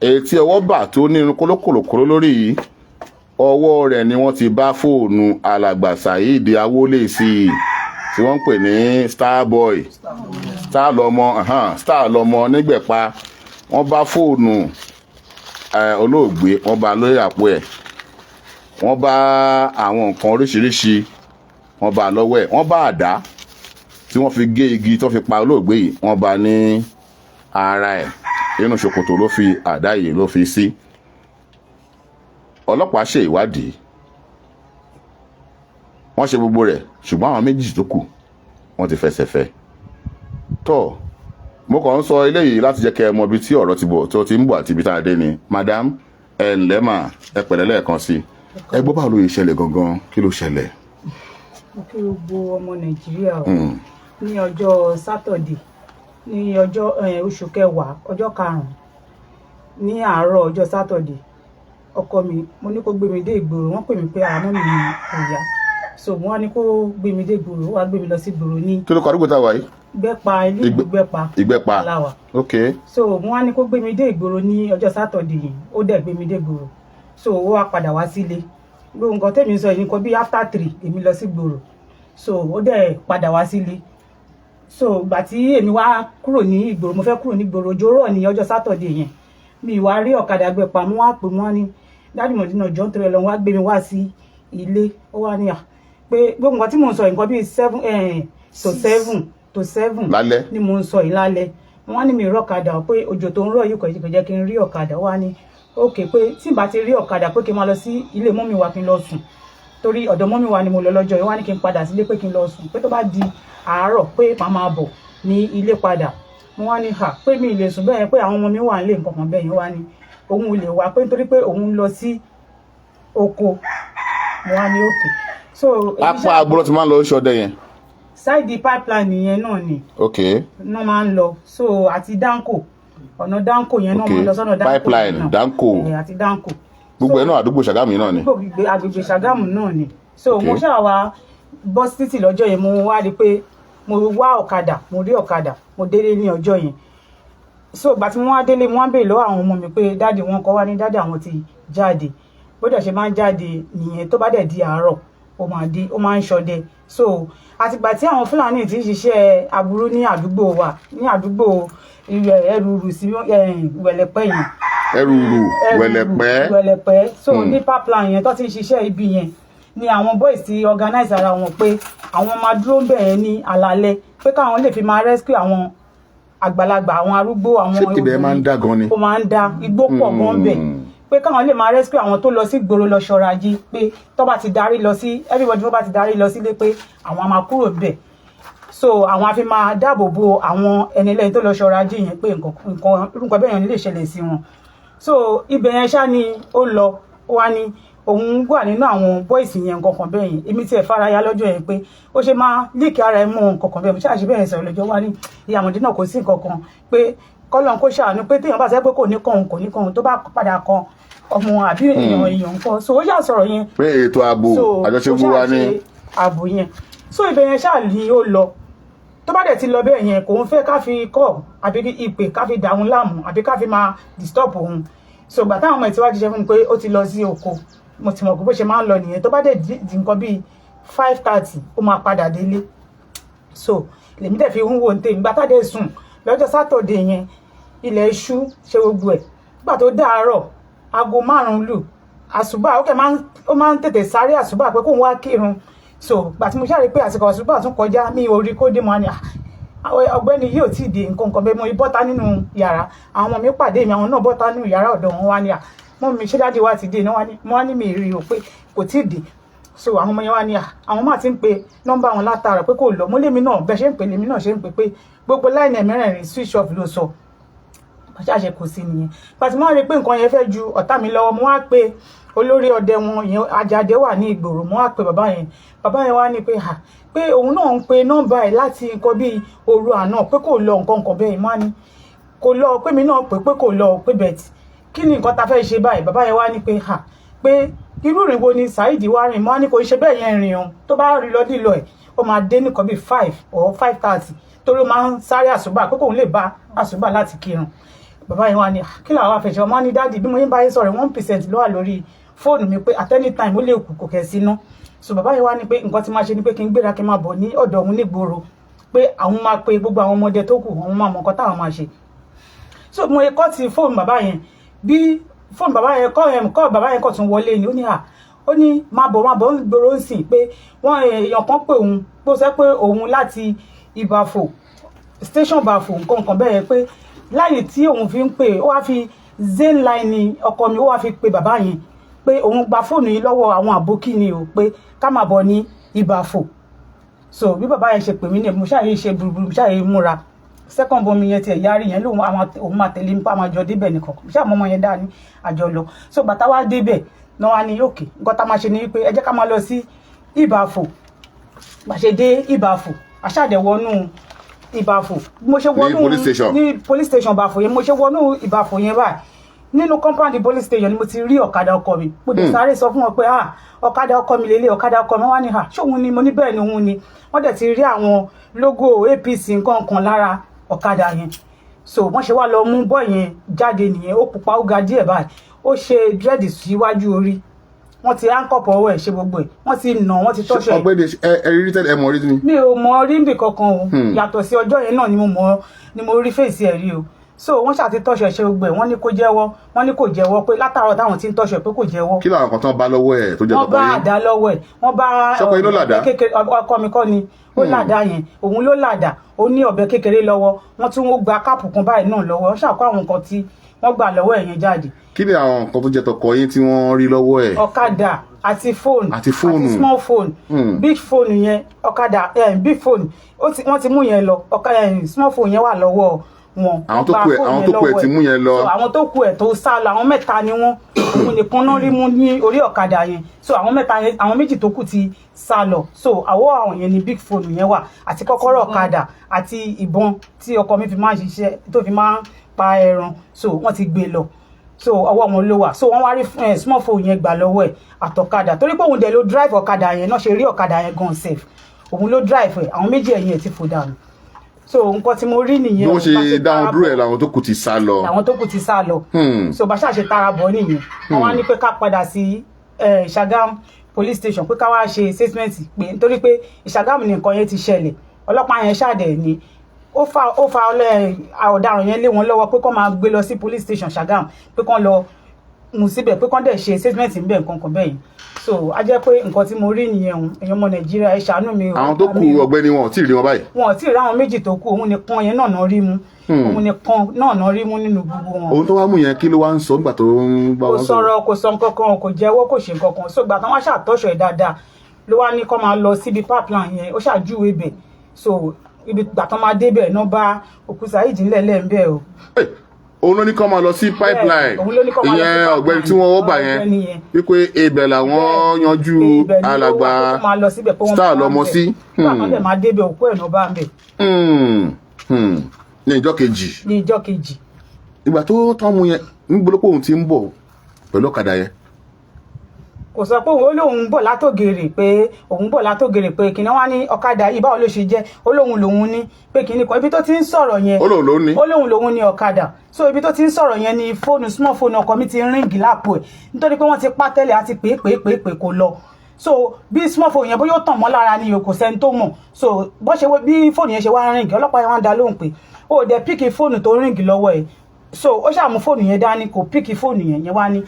èyí tí ọwọ́ bà tó ní irun kólókòlòkòló lórí yìí ọwọ́ rẹ̀ ni wọ́n ti bá fóònù alàgbà Saheed Awolsesi tí wọ́n ń pè ní Star-Lomo nígbẹ̀pa wọ́n bá fóònù olóògbé wọ́n bá lórí àpò ẹ̀ wọ́n bá àwọn nǹkan oríṣiríṣi wọ́n bá lọ́wọ́ ẹ̀ wọ́n bá àdá tí wọ́n fi gé igi tó fi pa olóògbé yìí wọ́n bá ní ara ẹ̀ inú ṣòkòtò ló fi àdá yìí ló fi sí ọlọ́pàá ṣe ìwádìí wọ́n ṣe gbogbo rẹ̀ ṣùgbọ́n àwọn méjì tó kù wọ́n ti fẹsẹ̀ fẹ́ tọ́ mo kàn ń sọ eléyìí láti jẹ́ kẹ́ ẹ mọ ibi tí ọ̀rọ̀ ti bọ̀ tó ti ń bọ̀ àti ibi tá a dé ni madam ẹ ǹlẹ́ mà ẹ pẹ̀lẹ́ lẹ́ẹ̀kan sí ẹ gbọ́ báwo ló yẹ ṣẹlẹ̀ gangan kí ló ṣẹlẹ̀. mo kí gbogbo ọmọ Nàìjíríà ní ọjọ́ sátọ̀dé ní ọjọ́ oṣù kẹwàá ọjọ́ karùn-ún ní àárọ̀ ọjọ́ sátọ̀dé ọkọ mi mo ní kó gbé mi dé ìgboro wọ́n pè mí pé àmọ́ mi kò yá so wọ́n ní kó gbé mi dé ìgboro wọ́n á gbé mi lọ sí ìgboro ní. kí ló kọ àdúgbò tá a wà yìí. ilé Ìgbẹ́pa Ìgbẹ́pa ok. so wọ́n á ní kó gbé mi dé ìgboro ní ọjọ́ sátọ̀dé yìí ó dẹ̀ gbé mi dé ìgboro so ó wá padà wá sílé gbogbo nǹkan tèmi sọ yìí nǹkan bíi after 3 èmi lọ sí ìgboro so ó dẹ̀ padà wá sílé so ìgbà tí èmi wá kúrò ní ìgboro mo fẹ́ kúrò ní ìgboro ọjọ́ rọ̀ ní ọjọ́ sátọ̀dé yẹn mi wá rí ọ̀kadà Ìgbẹ́pa mo wá pè wọ́n ní dáàdì mọ̀dínà jọ́ ń tẹ̀lé lọ wá gbé mi wá sí ilé ó wá ní pé gbogbo nǹkan tí mò ń sọ nǹkan bíi 7 to 7 lálẹ́ ni mò ń sọ yìí lálẹ́ wọ́n ní mi rí ọ̀kadà pé òjò tó ń rọ̀ yìí kò jẹ́ kí n rí ọ̀kadà wá ní òkè pé tí n bá ti rí ọ̀kadà pé kí n máa lọ sí ilé mọ́mì wa kí n lọ sùn torí ọ̀dọ̀ mọ́mì wa ni mo lọ lọ́jọ́ yìí wá ní kí n padà sílé pé kí n lọ sùn pé tó bá di àárọ̀ pé màá máa bọ̀ ní ilé padà mo wá ní pé mi ì lè sùn bẹ́ẹ̀ pé àwọn ọmọ mi wà nílé nǹkan kan bẹ́ẹ̀ yẹn wá ní òun ò lè wá pé nítorí pé òun lọ sí oko mo wá ní òkè. so apá agbọ́dọ̀ ti máa ń lọ ṣọdẹ yẹn. sáìdì pipeline yẹn náà ni. ok. náà máa ń lọ so àti danko ọ̀nà danko yẹn náà máa ń lọ sọ́nà danko pipeline danko àti danko. gbogbo ẹ̀ náà àdúgbò Ṣàgámù náà ni. àgbègbè Ṣàgámù náà ni. so mo ṣáà wá bọ́ sí títì lọ́jọ́ yẹn mo wá rí i pé mo wá ọ̀kadà mo rí ọ̀kadà mo délé ní ọjọ́ yẹn so ìgbà tí mo wá délé mo wá béèrè lọ́wọ́ àwọn ọmọ mi pé dáàdì wọn kọ́ wá ní dáàdì àwọn ti jáde bó dẹ̀ ṣe máa ń jáde nìyẹn tó bá dẹ̀ di àárọ̀ ó máa ń ṣọdẹ so àtìgbà tí àwọn Fúlàní ti ń ṣiṣẹ́ aburú ní àdúgbò wa ní àdúgbò ẹrùrù sí Ìwẹ̀lẹ̀pẹ̀ yẹn ẹrùrù wẹ̀lẹ̀pẹ́ so ní pipeline yẹn tó ti ń ṣiṣẹ́ ibi yẹn ni àwọn boys ti organize ara wọn pé àwọn máa dúró bẹ́ẹ̀ ní àlàálẹ̀ pé káwọn lè fi máa rescue àwọn àgbàlagbà àwọn arúgbó àwọn ṣé tibẹ̀ máa ń dá gan ni ó máa ń dá igbó pọ̀ gan bẹ̀ pé káwọn lè máa rescue àwọn tó lọ sí gbòòrò lọ ṣọ́ra jí pé tó bá ti darí lọ sí everybody tó bá ti darí lọ sílé pé àwọn máa kúrò bẹ̀ so àwọn afi máa dáàbò bo àwọn ẹni lẹ́yìn tó lọ ṣọ́ra jí yẹn pé nǹkan bẹ́ẹ̀ yẹn lè ṣẹlẹ̀ sí wọn so ibẹ̀ yẹn ṣá ni ó lọ ó wá ní òun wà nínú àwọn boys yẹn nǹkan kan bẹ́ẹ̀ yẹn èmi tiẹ̀ faraya lọ́jọ́ yẹn pé ó ṣe máa líkì ara ẹ̀ mú nǹkan kan bẹ́ẹ̀ mo ṣáàṣì bẹ́ẹ̀ sọ̀rọ̀ lọ́jọ́ wá ní ìyàmọ̀dé náà kò sí nǹkan kan pé kọ́lọ́n kó ṣàánú pé téèyàn bá sẹ́ pé kò ní kàn tó bá padà kan ọmọ àbí èèyàn nǹkan so ó ṣáà sọ̀rọ̀ yẹn pé ètò ààbò àjọṣepọ̀ wa ní ààbò yẹn so ibẹ̀ yẹn ṣáà ní ó lọ tó bá dẹ̀ ti lọ bẹ́ẹ̀ yẹn kò ń fẹ́ ká fi kọ́ àbí ìpè ká fi dà òun láàmú àbí ká fi máa disturb òun so gbà táwọn ọmọ ẹ̀ tí wá jíṣẹ́ fún mi pé ó ti lọ sí oko mo ti mọ̀ pé bó ṣe máa ń lọ nìyẹn tó bá dẹ̀ di nǹkan bíi 5:30 ó máa padà délé so lèmi dẹ̀ fi ń wò ní tèmi gbàtà dé sùn lọ́jọ́ sátọ̀dé yẹn ilẹ̀ iṣu ṣe gbogbo ẹ̀ gbà tó dàárọ̀ aago 5 lù àṣùbà ó máa ń tètè sáré àṣùbà pé kóun wá kírun so gbà tí mo ṣàrí pé àsìkò àṣùbà tún kọjá mi ò rí kódé mọ́ ni ọ̀gbẹ́ni yìí ò tí ì dé nǹkan bẹ́ẹ̀ mo bọ́ta nínú yàrá àwọn ọmọ mi pàdé mi àwọn náà bọ́ta nínú yàrá ọ̀dọ̀ wọn wá ní mọ́ mi ṣé dáàdi wá ti dé náà wọ́n ní mi rí o pé kò tí ì dé so àwọn ọmọ yẹn wá ní àwọn máa ti ń pe nọ́mbà wọn látara pé kò lọ mo lémi náà bẹ́ẹ̀ ṣe ń pè lémi náà ṣe ń pè pé gbogbo láìní ẹ̀mẹ́rẹ̀ẹ̀rin switch off ló sọ ṣáṣe kò sí nìyẹn pàtí mo wá rí pé nǹkan yẹn fẹ́ ju ọ̀tá mi lọ́wọ́ mo wá pe olórí ọdẹ wọn yẹn Àjàdé wà ní Ìgbòrò mo wá pe bàbá yẹn wá ní pé òun náà ń pe nọ́mbà ẹ̀ láti nǹkan bíi òru àná pé kò lọ nǹkan bẹ́ẹ̀ má ní kò lọ pé mi náà pé kò lọ pé bẹ̀tì kí ni nǹkan ta fẹ́ ṣe báyìí bàbá yẹn wá ní pé irú ìrìn wo ni Saheed wá rìn mọ́ ní kò ṣe bẹ́ẹ̀ yẹn rìn òun tó bá rí lọ nílò ẹ̀ ó máa dé nìkan bíi 5 or 5:30 torí ó máa ń sáré àṣùbà pé kòun lè bá àṣùbà láti kírun bàbá yẹn wá ní kí làwọn afẹ̀ṣẹ̀ ọmọ ní dáàdì bí mo yín bá yín sọ̀rọ̀ 1% ló wà lórí fóònù mi pé at any time ó lè kù kò kẹ̀ sínú so bàbá yẹn wá ní pé nǹkan tí máa ṣe ni pé kí n gbéra kí n máa bọ̀ ní ọ̀dọ̀ òun nígboro pé àwọn máa pe gbogbo àwọn ọmọdé tó kù àwọn máa mọ nǹkan táwọn máa ṣe so mo yẹ kọ́ ti fóònù bàbá yẹn bí fóònù bàbá yẹn kọ́ bàbá yẹn kọ̀ tún wọlé ni ó ní máa bọ̀ ń gbòòrò ń sìn pé wọ́n èèyàn kan pé òun pé ó sẹ́ pé òun láti Ìbàfò station Bàfò nǹkan bẹ́ẹ̀ yẹn pé láyè tí òun fi ń pè ó wá fi zen line ni ọkọ mi ó wá fi pe bàbá yẹn pé òun gba fóònù yìí lọ́wọ́ àwọn àbókí ni o pé ká máa bọ̀ ní Ìbàfò so bí bàbá yẹn ṣe pè mí ní mo ṣáà yìí ṣe burúburú mo ṣáà yìí múra second bomi yẹn tiẹ̀ yarí yẹn lóun òun máa tẹ̀lé nípa máa jọ débẹ̀ nìkan mo ṣáà mọ́mọ́ yẹn dá ní àjọ lọ so bàtà wá débẹ̀ náà wá ní òkè nǹkan tá a máa ṣe ni wípé ẹ jẹ́ ká máa lọ sí Ìbàfò bá ṣe dé Ìbàfò àṣàdẹ̀wọ́nú Ìbàfò mo ṣe wọnú ní police station Ìbàfò yẹn mo ṣe wọnú Ìbàfò yẹn báyìí nínú compound police station ni mo ti rí ọ̀kadà ọkọ mi mo dẹ̀ sáré sọ fún wọn pé ọ̀kadà ọkọ mi lélẹ̀ ọ̀kadà ọkọ mi wá ní ṣóun ni mo ní bẹ́ẹ̀ ni òun ni wọ́n dẹ̀ ti rí àwọn logo APC nǹkan kan lára ọ̀kadà yẹn so wọ́n ṣe wá lọ mú bọ́ yẹn jáde nìyẹn ó pupa ó ga díẹ̀ báyìí ó ṣe dread síwájú orí wọ́n ti áńkọ̀pọ̀ ọwọ́ ẹ̀ ṣe gbogbo ẹ̀ wọ́n ti nà wọ́n ti tọ́ṣọ ẹ̀. ọgbẹ́ni ẹ̀rí tẹ́lẹ̀ ẹ̀ mọ̀ rí ni. mi ò mọ̀ rí níbì kankan o yàtọ̀ sí ọjọ́ yẹn náà ni mo rí fèsì ẹ̀ rí o so wọ́n ṣàti tọ́ṣọ ẹ̀ ṣe gbogbo ẹ̀ wọ́n ní kó jẹ́wọ́ wọ́n ní kò jẹ́wọ́ pé látàárọ̀ táwọn ti ń tọ́ṣọ ẹ̀ pé kò jẹ́wọ́. kí làwọn kan tán bá lọ́wọ́ ẹ̀ tó jẹ́ tọ́kọ yín. wọ́n bá àdá lọ́wọ́ ẹ̀ wọ́n bá ọ̀bẹ kékeré ọkọ mi kọ́ ni ó làdá yẹn òun ló làdá ó ní ọ̀bẹ kékeré lọ́wọ́ wọ́n tún gba káàpù kan báyìí náà lọ́wọ́ wọ́n ṣàkó àwọn nǹkan tí wọ́n gbà lọ́wọ́ ẹ̀ yẹn jáde. kí ni àwọn nǹkan tó jẹ́ tọkọ yín tí wọ́n rí lọ́wọ́ ẹ̀. ọ̀kadà àti fóònù àti small phone big phone yẹn ọ̀kadà big phone wọ́n ti mú yẹn lọ small phone yẹn wà lọ́wọ́ wọn. àwọn tó kù ẹ̀ ti mú yẹn lọ. àwọn tó kù ẹ̀ tó sá lọ àwọn mẹ́ta ni wọ́n òun nìkan náà rí mú ní orí ọ̀kadà yẹn so àwọn mẹ́ta yẹn àwọn méjì tó kù ti sá lọ so àwọ̀ àwọn yẹn ni big phone yẹn wà àti kọ́kọ́rọ́ ọ̀kadà àti ìbọn tí ọkọ mi fi máa ń ṣiṣẹ́ tó fi máa ń pa ẹran so wọ́n ti gbé lọ so ọwọ́ wọn ló wà so wọ́n wá rí small phone yẹn gbà lọ́wọ́ ẹ̀ àtọ̀kadà torí pé òun dẹ̀ ló drive ọ̀kadà yẹn náà ṣe rí ọ̀kadà yẹn gan safe òun ló drive ẹ̀ àwọn méjì ẹ̀yìn ẹ̀ ti fò dànù so nǹkan tí mo rí nìyẹn. bí wọ́n ṣe dáhùn dúró ẹ̀ làwọn tó kù ti sá lọ. làwọn tó kù ti sá lọ. so bá ṣàṣe tara bọ̀ nìyẹn wọ́n wá ní pé ká padà sí Sagamun police station pé ká wá ṣe statement pé nítorí pé Sagamun nìkan yẹn ti ṣẹlẹ̀ ọlọ́pàá yẹn ṣàdẹ̀ ni ó fa ọ̀daràn yẹn lé wọn lọ́wọ́ pé kó máa gbé lọ sí police station Sagamun pé kó lọ mú síbẹ̀ pé kó dẹ̀ ṣe statement níbẹ̀ nǹkan kan bẹ́ẹ̀ so a jẹ́ pé nǹkan tí mo rí nìyẹn o èèyàn ọmọ Nàìjíríà ẹ ṣàánú mi o. àwọn tó kù ọ̀gbẹ́ni wọn ò tí ì rí wọn báyìí. wọn ò tí ì rí àwọn méjì tó kù òun nìkan yẹn náà rí mú òun nìkan náà rí mú nínú gbogbo wọn. ohun tó wá mú yẹn kí ló wá ń sọ nígbà tó ń bá wọn sọ̀rọ̀. kò sọ̀rọ̀ kò sọ nǹkan kan kò jẹ́wọ́ kò ṣe nǹkan kan so gbà tán wá ṣàtọ́ṣọ̀ ẹ̀ dáadáa ló wá ní kó máa lọ síbi pipeline yẹn ó ṣàjúwe bẹ̀ so ibi gbà tán máa débẹ̀ náà bá òkú Saheed ńlẹ̀ lẹ́ńbẹ̀ o. òun ló ní kó máa lọ sí pipeline ìyẹn ọ̀gbẹ́ni tí wọ́n bá yẹn wípé ibẹ̀ làwọn yanjú alàgbà Star-Lomo sí. nígbà kan dẹ̀ máa débẹ̀ òkú ẹ̀ náà bá ń bẹ̀. ní ìjọ́ kejì. ní ìjọ́ kejì. ìgbà tó tán mu yẹn ń gbọ́dọ̀ pé òun ti ń bọ̀ pẹ̀lú ọ̀kadà yẹn. kò sọ pé òun lòun bọ̀ látògèrè pé kìnìún wá ní ọ̀kadà yìí báwo ló ṣe jẹ́ ó lòun ní pé kìnìún kan ibi tó ti ń sọ̀rọ̀ yẹn ó lòun ní ọ̀kadà so ibi tó ti ń sọ̀rọ̀ yẹn ni fóònù small phone ọkọ mi ti ń ríǹgì lápò ẹ̀ nítorí pé wọ́n ti pa tẹ́lẹ̀ àti pé kò lọ so bí small phone yẹn bóyá ó tàn mọ́ lára ni kò sẹ́ni tó mọ̀ so bó ṣe bí fóònù yẹn ṣe wá ríǹgì ọlọ́pàá yẹn wá ń dá lóhùn pé ó dẹ̀ píkì fóònù tó ríǹgì lọ́wọ́ ẹ̀ so ó ṣàmú fóònù yẹn dání kò píkì fóònù yẹn wá ní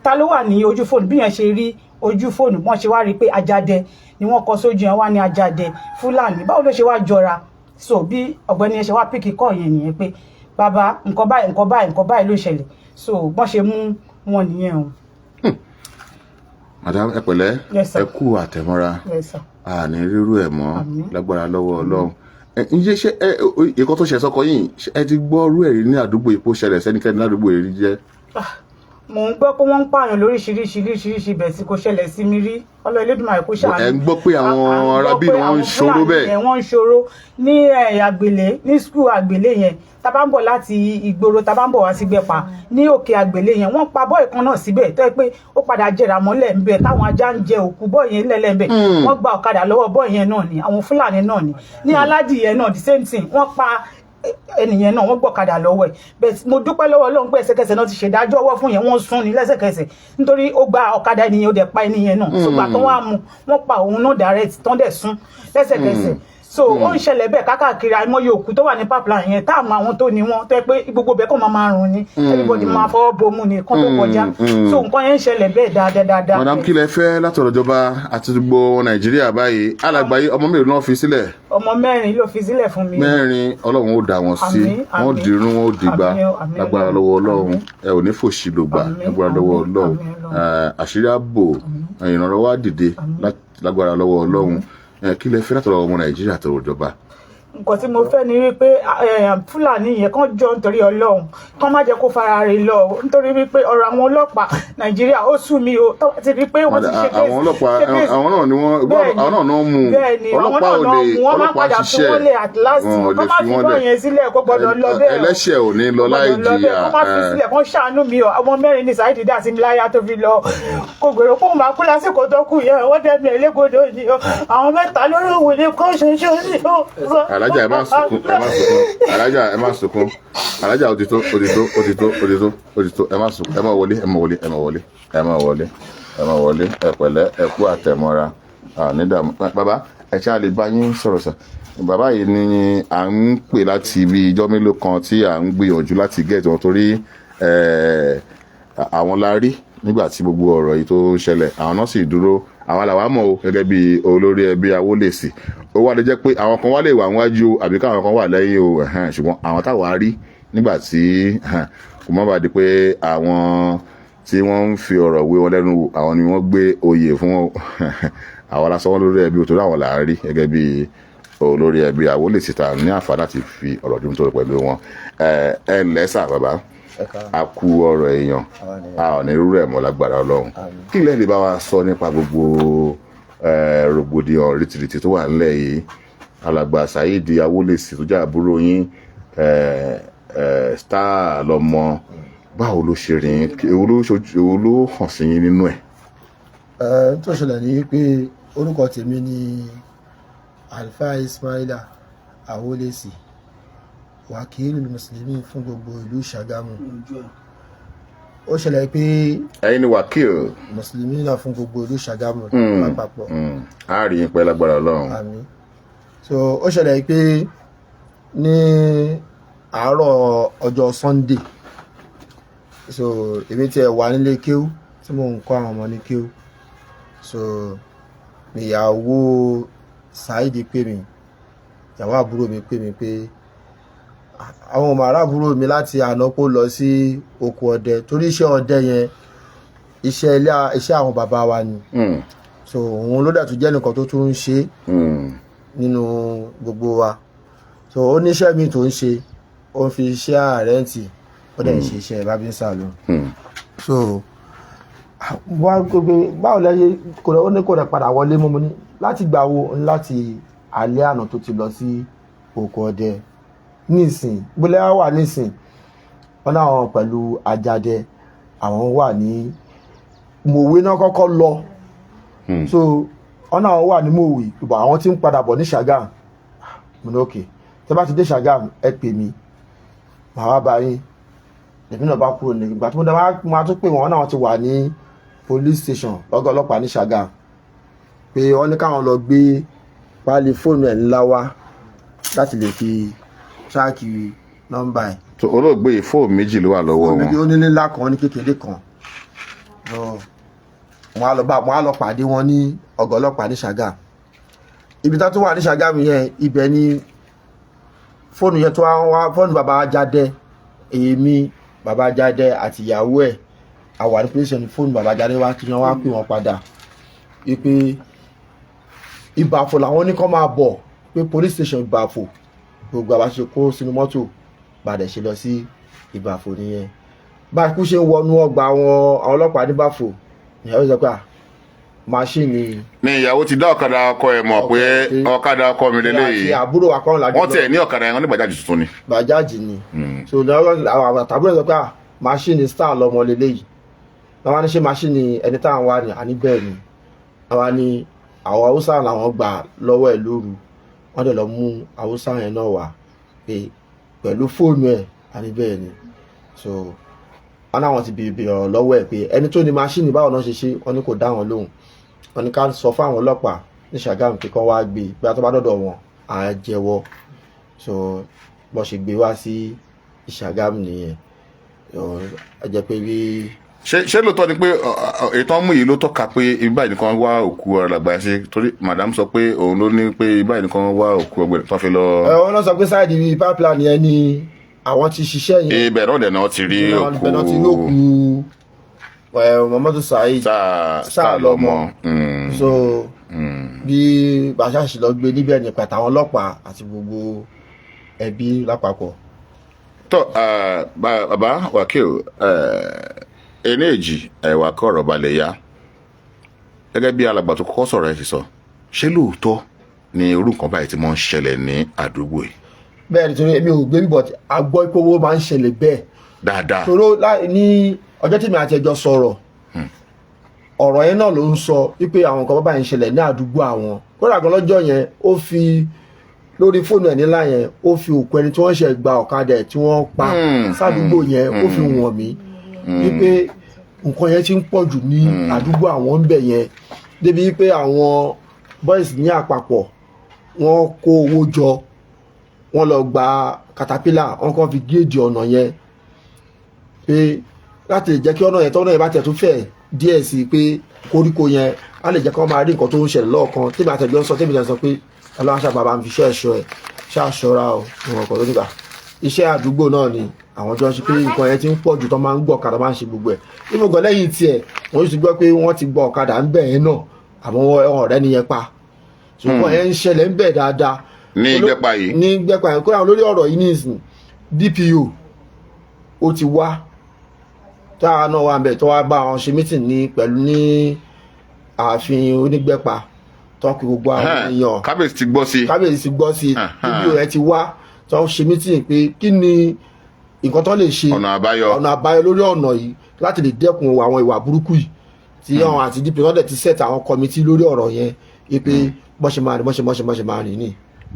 ta ló wà ní ojú fóònù bí yẹn ṣe rí ojú fóònù wọ́n ṣe wá rí pé Ajade ni wọ́n kọ sójú yẹn wá ní Ajade Fúlàní báwo ló ṣe wá jọra so bí ọ̀gbẹ́ni yẹn ṣe wá píkì kọ́ yẹn nìyẹn pé bàbá nǹkan báyìí ló ṣẹlẹ̀ so bọ́n ṣe mú wọn nìyẹn o. madam ẹ pẹ̀lẹ́ ẹ kú àtẹ̀mọ́ra àní rírú ẹ̀ mọ́ lágbára lọ́wọ́ Ọlọ́run ǹjẹ́ ṣé ẹ̀kọ́ tó ṣe sọ́kọ yìí ẹ ti gbọ́ rú ẹ̀rí ní àdúgbò ipò ṣẹlẹ̀ sẹ́nikẹ́ni ládùúgbò èrí jẹ́. mò ń gbọ́ pé wọ́n ń pààyàn lóríṣiríṣi ibẹ̀ tí kò ṣẹlẹ̀ sí mi rí ọlọ́ Elédùmarè kó ṣàánú. ẹ ń gbọ́ pé àwọn arábí wọn ń ṣòro bẹ́ẹ̀. wọ́n ń ṣòro ní àgbèlé ní skul àgbèlé yẹn tá bá ń bọ̀ láti ìgboro tá bá ń bọ̀ wá sí Igbepa ní òkè àgbèlé yẹn wọ́n pa bọ́ọ̀ kan náà síbẹ̀ tó yẹ pé ó padà jẹrà mọ́lẹ̀ ń bẹ̀ táwọn ajá ń jẹ òkú bọ́ọ̀ yẹn lẹ́lẹ́ ń bẹ̀ wọ́n gba ọ̀kadà lọ́wọ́ bọ́ọ̀ yẹn náà ni àwọn Fúlàní náà ni ní aládìyẹ náà the same thing wọ́n pa ẹnìyẹn náà wọ́n gbọ́kadà lọ́wọ́ ẹ̀ bẹ́ẹ̀ mo dúpẹ́ lọ́wọ́ Ọlọ́run pé ẹsẹ̀kẹsẹ̀ náà ti ṣèdájọ́ ọwọ́ fún yẹn wọ́n sún ní lẹ́sẹ̀kẹsẹ̀ nítorí ó gba ọ̀kadà ẹnìyẹn ó dẹ̀ pa ẹnìyẹn náà ṣùgbọ́n tó wà mú wọ́n pa òun náà direct tán dẹ̀ sún lẹ́sẹ̀kẹsẹ̀ so ó ń ṣẹlẹ̀ bẹ́ẹ̀ kákàkiri àìmọye òkú tó wà ní pipeline yẹn táàmù àwọn tó ní wọn tó yẹ pé gbogbo bẹ́ẹ̀ kàn máa rùn ni everybody máa fọwọ́ bomú ni kán tó kọjá so nǹkan yẹn ń ṣẹlẹ̀ bẹ́ẹ̀ dáadáa. madam kí lẹ fẹ́ látọ̀rọ̀ ìjọba àti gbogbo Nàìjíríà báyìí alàgbáyé ọmọ mélòó náà fi sílẹ̀. ọmọ 4 ló fi sílẹ̀ fún mi. 4 Ọlọ́run ó dá wọn sí wọn dirun wọn ó dìgbà lágbára lọ́wọ́ Ọlọ́run ẹ ò ní fòṣì lògbà lágbára lọ́wọ́ Ọlọ́run àṣírí ààbò ìrànlọ́wọ́ á dìde lágbára lọ́wọ́ Ọlọ́run kí lẹ fẹ́ látọ̀rọ̀ ọmọ Nàìjíríà àtọ̀rọ̀ ìjọba. nǹkan tí mo fẹ́ ni wípé Fúlàní yẹn kàn jọ nítorí Ọlọ́run kàn má jẹ́ kó fara rẹ̀ lọ nítorí wípé ọ̀rọ̀ àwọn ọlọ́pàá Nàìjíríà ó sú mi o ti rí pé wọ́n ti ṣe kéésì. àwọn ọlọ́pàá àwọn náà ni wọ́n àwọn náà mú ọlọ́pàá ò lè ọlọ́pàá ṣiṣẹ́ wọ́n má fi wọ́n yẹn sílẹ̀ kó gbọ́dọ̀ lọ bẹ́ẹ̀ ẹlẹ́ṣẹ̀ ò ní lọ láì jìyà. wọ́n má fi sílẹ̀ kó ṣàánú mi o ọmọ 4 ní Saheed dá sí mi láyà tó fi lọ kó gbèrò kó máa kú lásìkò tó kù yẹn wọ́n dẹ́mi ẹlẹ́gbọ̀dọ̀ ni o àwọn 7 lórí òwò ni kò ṣoṣo ni o. alájà ẹ má sunkún alájà ẹ má sunkún alájà òtítọ́ ẹ má sunkún ẹ má wọlé ẹ pẹ̀lẹ́ ẹ kú àtẹ̀mọ́ra nídàmú bàbá ẹ ṣáà lè bá yín sọ̀rọ̀ sà bàbá yìí ni à ń pè láti ibi ijọ́ mélòó kan tí à ń gbìyànjú láti gẹ̀ẹ́tì wọn torí àwọn la rí nígbà tí gbogbo ọ̀rọ̀ yìí tó ṣẹlẹ̀ àwọn náà sì dúró àwọn làwa mọ̀ o gẹ́gẹ́ bí olórí ẹbí Awolsesi ó wá lè jẹ́ pé àwọn kan wá lè wà níwájú àbí káwọn kan wà lẹ́yìn o ṣùgbọ́n àwọn táwa rí nígbà tí kò má bàa di pé àwọn tí wọ́n ń fi ọ̀rọ̀ wé wọn lẹ́nu wò àwọn ni wọ́n gbé oyè fún wọn àwọn lásán wọn lórí ẹbí òtún àwọn là ń rí gẹ́gẹ́ bí olórí ẹbí Awolsesi ta ní àǹfààní láti fi ọ̀rọ̀ dùn tó pẹ̀lú wọn ẹ lẹ́sà bàbá a kú ọ̀rọ̀ èèyàn a ò ní rúrẹ̀ mọ́ lágbára Ọlọ́run kí lẹ́ẹ̀dì bá wa sọ nípa gbogbo rògbòdìyàn rìtìrìtì tó wà nílẹ̀ yìí alàgbà Saheed Awolsesi tó jẹ́ àbúrò yín Star-Lomo báwo ló ṣe rìn èwo ló hàn sí yín nínú ẹ̀. tó ṣẹlẹ̀ ní pé orúkọ tèmi ni Alfa Ismaila Awolsesi wàkílù mùsùlùmí fún gbogbo ìlú Sagamun. ó ṣẹlẹ̀ pé ẹ̀yin ni wàkílù mùsùlùmí náà fún gbogbo ìlú Sagamun lápapọ̀. a rí yín pẹ́ lágbára Ọlọ́run. àmín. so ó ṣẹlẹ̀ pé ní àárọ̀ ọjọ́ Sunday so èmi tiẹ̀ wà nílé kéwú tí mò ń kọ́ àwọn ọmọ ní kéwú so ìyàwó Saheed pè mí ìyàwó àbúrò mi pè mí pé àwọn ọmọ aráàbúrò mi láti àná kó lọ sí oko ọdẹ torí iṣẹ́ ọdẹ yẹn iṣẹ́ àwọn bàbá wa ni so òun ló dẹ̀ tún jẹ́ nǹkan tó tún ń ṣe nínú gbogbo wa so ó níṣẹ́ mi tó ń ṣe ó ń fi iṣẹ́ àrẹ́ǹtì ó dẹ̀ ń ṣe iṣẹ́ bábí salon so báwo lẹ́yìn ó ní kò rẹ̀ padà wọlé mọ́ mo ní láti gbà wo láti alẹ́ àná tó ti lọ sí oko ọdẹ nísìn bólẹ́ wà nísìn wọn náà pẹ̀lú Àjàdẹ àwọn wà ní Mòwe náà kọ́kọ́ lọ so wọn náà wà ní Mòwe ìbọn àwọn tí ń padà bọ̀ ní Ṣàgàm mo ní òkè tẹ́ bá ti dé Ṣàgàm ẹ pè mí màá wá bá yín èmi náà bá kúrò nígbà tí mo máa tún pè wọ́n náà ti wà ní police station lọ́gọ́ ọlọ́pàá ní Ṣàgàm pé wọ́n ní káwọn lọ gbé páálí fóònù ẹ̀ ńlá wá láti lè fi ṣáàkì nọ́mbà ẹ̀. so olóògbé fóònù méjì ló wà lọ́wọ́ wọn. ó ní ńlá kan ní kékeré kan wọ́n á lọ pàdé wọn ní ọgọ́ ọlọ́pàá ní Ṣàgàm ibi tá tó wà ní Ṣàgàm yẹn ibẹ̀ ni fóònù yẹn tó wá fóònù bàbá Àjàdẹ èmi bàbá Àjàdẹ àti ìyàwó ẹ̀ àwa ní police ní fóònù bàbá Àjàdẹ wá kí wọ́n wá pè wọ́n padà wípé Ìbàfò làwọn ní kọ́ máa bọ̀ pé police station Ìbàfò gbogbo àbá ṣe kó sínú mọ́tò padà ṣe lọ sí Ìbàfò nìyẹn bá a kú ṣe ń wọnú ọgbà àwọn ọlọ́pàá ní Ìbàfò ìyàwó sọ pé máṣíìnì. ni ìyàwó ti dá ọ̀kadà ọkọ ẹ̀ mọ̀ pé ọ̀kadà ọkọ mi lélẹ́yìí àti àbúrò akọ́rùn lájọ wọ́n tẹ̀ ní ọ̀kadà yẹn wọ́n ní bàjáàjì tuntun ni. bàjáàjì ni so àwọn àtàbúrò sọ pé máṣíìnì Star-Lomo lélẹ́yìí àwọn ní ṣe máṣíìnì ẹni táwọn wà ní àní bẹ́ẹ̀ ni àwọn ní àwọn Haúsá làwọn gbà lọ́wọ́ ẹ̀ lóru wọ́n dẹ̀ lọ mú Haúsá yẹn náà wá pé pẹ̀lú fóònù ẹ̀ àní bẹ́ẹ̀ ni so wọn náà wọn ti bèèrè ọ̀rọ̀ lọ́wọ́ ẹ̀ pé ẹni tó ní máṣíìnì báwọn náà ṣe wọn ní kò dá wọn lóhùn wọn ní ká sọ fún àwọn ọlọ́pàá ní Ṣàgámù pé kán wá gbé bí a tó bá dọ̀dọ̀ wọn à á jẹ́wọ́ so bọ́n ṣe gbé wá sí Ṣàgámù nìyẹn ẹ jẹ́ pé bí. ṣé lóòótọ́ ni pé ètò ọmú yìí ló tọ́ka pé ibi báyìí nìkan wá òkú alàgbà ṣe torí madam sọ pé òun ló ní pé ibi báyìí nìkan wá òkú ọgbẹ́ tó fi lọ. wọn náà sọ pé sáìdì pipeline yẹn ni àwọn ti ṣiṣẹ́ yẹn. ibẹ̀ náà dẹ̀ náà ti rí òkú. ibẹ̀ náà ti rí òkú Muhammadu Saheed Star-Lomo so bí bàṣáṣì lọ gbé níbẹ̀ nípa àtàwọn ọlọ́pàá àti gbogbo ẹbí lápapọ̀. tó bàbá Wakil eléjì ẹ̀wà kọ̀rọ̀ balẹ̀ ya gẹ́gẹ́ bí alàgbà tó kọ́kọ́ sọ̀rọ̀ ẹ̀ ti sọ ṣé lóòótọ́ ni irú nǹkan báyìí ti máa ń ṣẹlẹ̀ ní àdúgbò yìí. bẹ́ẹ̀ nítorí èmi ò gbé bíbọ̀ a gbọ́ pé owó máa ń ṣẹlẹ̀ bẹ́ẹ̀. dáadáa. tòró ní ọjọ́ tí mi àti ẹjọ́ sọ̀rọ̀ ọ̀rọ̀ yẹn náà ló ń sọ wípé àwọn nǹkan báyìí ń ṣẹlẹ̀ ní àdúgbò àwọn kódà gan lọ́jọ́ yẹn ó fi lórí fóònù ẹ̀ nílá yẹn ó fi òkú ẹni tí wọ́n ṣe gba ọ̀kadà ẹ̀ tí wọ́n pa sádùúgbò yẹn ó fi wọ̀n mí wípé nǹkan yẹn ti ń pọ̀ jù ní àdúgbò àwọn ń bẹ̀ yẹn débi wípé àwọn boys ní àpapọ̀ wọ́n kó owó jọ wọ́n lọ gba caterpillar wọ́n kàn fi géèjì ọ̀nà yẹn pé láti lè jẹ́ kí ọ̀nà yẹn tọ́nà yẹn bá tẹ̀ tó fẹ̀ díẹ̀ sí pé koríko yẹn á lè jẹ́ kí wọ́n máa rí nǹkan tó ń ṣẹlẹ̀ lọ́ọ̀kan tèmi àtẹ̀jọ́ sọ tèmi sọ pé ọlọ́run ṣàbàbà ń fi iṣẹ́ ẹ̀ṣọ́ ẹ̀ ṣàṣọra ọ̀ ìwọ̀n kan tó nígbà iṣẹ́ àdúgbò náà ni àwọn jọ ń ṣe pé nǹkan yẹn ti ń pọ̀ jù tó máa ń gbọ́ ọ̀kadà máa ń ṣe gbogbo ẹ̀ nígbà lẹ́yìn tiẹ̀ wọ́n ti gbọ́ pé wọ́n ti gbọ́ ọ̀kadà ń bẹ̀ yẹn náà àmọ́ ọ̀rẹ́ nìyẹn pa ṣùgbọ́n yẹn ń ṣẹlẹ̀ ń bẹ̀ dáadáa. ní Ìgbẹ́pà yìí. ní Ìgbẹ́pà yìí kó àwọn lórí ọ̀rọ̀ yìí ní ìsìn DPO ó ti wá táwa náà wà ń bẹ̀ tó wá bá àwọn ṣe mítìn ní pẹ̀lú ní ààfin Onígbẹ́pà tó kí gbogbo àwọn èèyàn kábíyèsí ti gbọ́ sí DPO ẹ ti wá tó ṣe mítìn pé kí ni nǹkan tó lè ṣe ọ̀nà àbáyọ lórí ọ̀nà yìí láti lè dẹ́kun àwọn ìwà burúkú yìí tí àwọn àti DPO lọ́dẹ̀ ti set àwọn kọmitì lórí ọ̀rọ̀ yẹn wípé bọ́ṣe máa rìn ní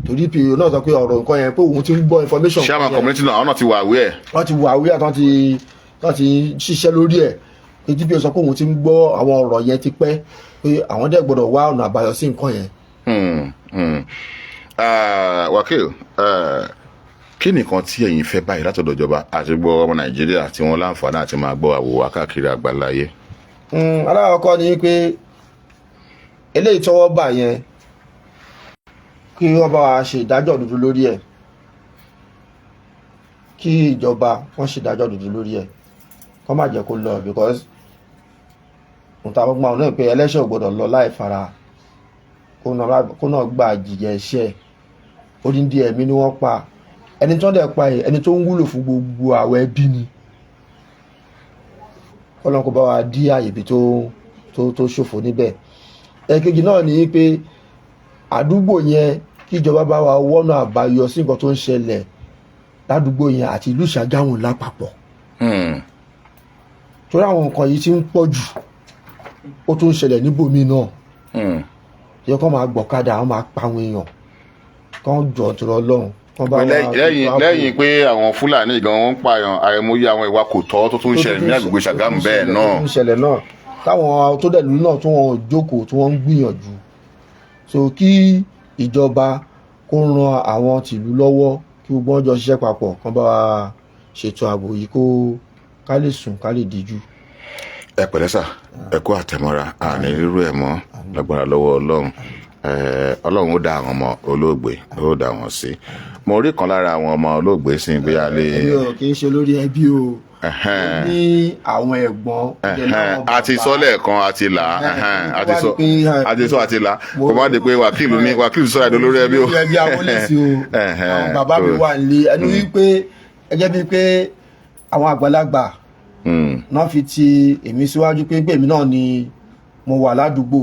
torí DPO náà sọ pé ọ̀rọ̀ nǹkan yẹn pé òun ti ń gbọ́ information. ṣé àwọn community náà ọ̀nà ti wà aware. wọ́n ti wà aware tán ti ṣiṣẹ́ lórí ẹ̀ pé DPO sọ pé òun ti ń gbọ́ àwọn ọ̀rọ̀ yẹn ti pẹ́ pé àwọn dẹ̀ gbọ́dọ̀ wá ọ̀nà àbáyọ sí nǹkan yẹn. Wakil kí nìkan tí ẹ̀yin fẹ́ báyìí látọ̀dọ̀ ìjọba àti gbọ́ ọmọ Nàìjíríà tí wọ́n láǹfààní àti máa gbọ́ àwòwá káàkiri àgbáláyé? alákọ̀ọ́kọ́ ni pé eléyìí tọ́wọ́ bà yẹn kí wọ́n bá wa ṣe ìdájọ́ òdodo lórí ẹ̀, kí ìjọba wọ́n ṣe ìdájọ́ òdodo lórí ẹ̀, kó má jẹ́ kó lọ, because nǹkan àwọn ọmọ náà pé ẹlẹ́ṣẹ̀ ò gbọ́dọ̀ lọ láì fara kó náà gba jìyà ẹ̀ṣẹ̀. Odindi ẹ̀mí ni wọ́n pa, ẹni tó ń dẹ̀ pa ẹni tó ń wúlò fún gbogbo àwọn ẹbí ni. Ọlọ́run kó bá wa dí àyè ibi tó ṣòfò níbẹ̀. Ẹ̀kejì náà ni pé àdúgbò yẹn kí ìjọba bá wa wọ́nà àbáyọ sí nǹkan tó ń ṣẹlẹ̀ ládùúgbò yẹn àti ìlú Sagamun lápapọ̀. Torí àwọn nǹkan yìí ti ń pọ̀ jù, ó tún ń ṣẹlẹ̀ níbòmí náà. Yẹ kó máa gbọ̀kadà, wọ́n máa pa àwọn èèyàn, kán jọ tọrọ Ọlọ́run. lẹ́yìn pé àwọn Fúlàní gan wọ́n ń pààyàn, àìmọye àwọn ìwà kò tọ́ tó tún ń ṣẹlẹ̀ ní agbègbè Sagamun bẹ́ẹ̀ náà. tó ń ṣẹlẹ̀ náà táwọn tó dẹ̀lú náà tó wọ́n jókòó tí wọ́n ń gbìyànjú. So kí ìjọba kó ran àwọn tìlú lọ́wọ́, kí gbogbo wọn jọ ṣiṣẹ́ papọ̀, kán bá wa ṣètò ààbò yìí kó ká lè sùn ká lè díjú. Ẹ pẹ̀lẹ́ sà, ẹ kú àtẹ̀mọ́ra, àní rírú ẹ̀ mọ́ lágbára lọ́wọ́ Ọlọ́run. Ọlọ́run ó dá àwọn ọmọ olóògbé, ó dá wọn sí. Mo rí kan lára àwọn ọmọ olóògbé sí bí alẹ́. Ẹbí o kì í ṣe lórí ẹbí o, ní àwọn ẹ̀gbọ́n. Àti sọ lẹ́ẹ̀kan àti là àti sọ àti là kò má di pé wákìlù sọ àìdó lórí ẹbí o. Ẹbí Awolsesi o, àwọn bàbá mi wà nílé, ẹnu wípé ẹgẹ́ bíi pé àwọn àgbàlagbà náà fi ti èmi síwájú pé èmi náà ni mo wà ládùúgbò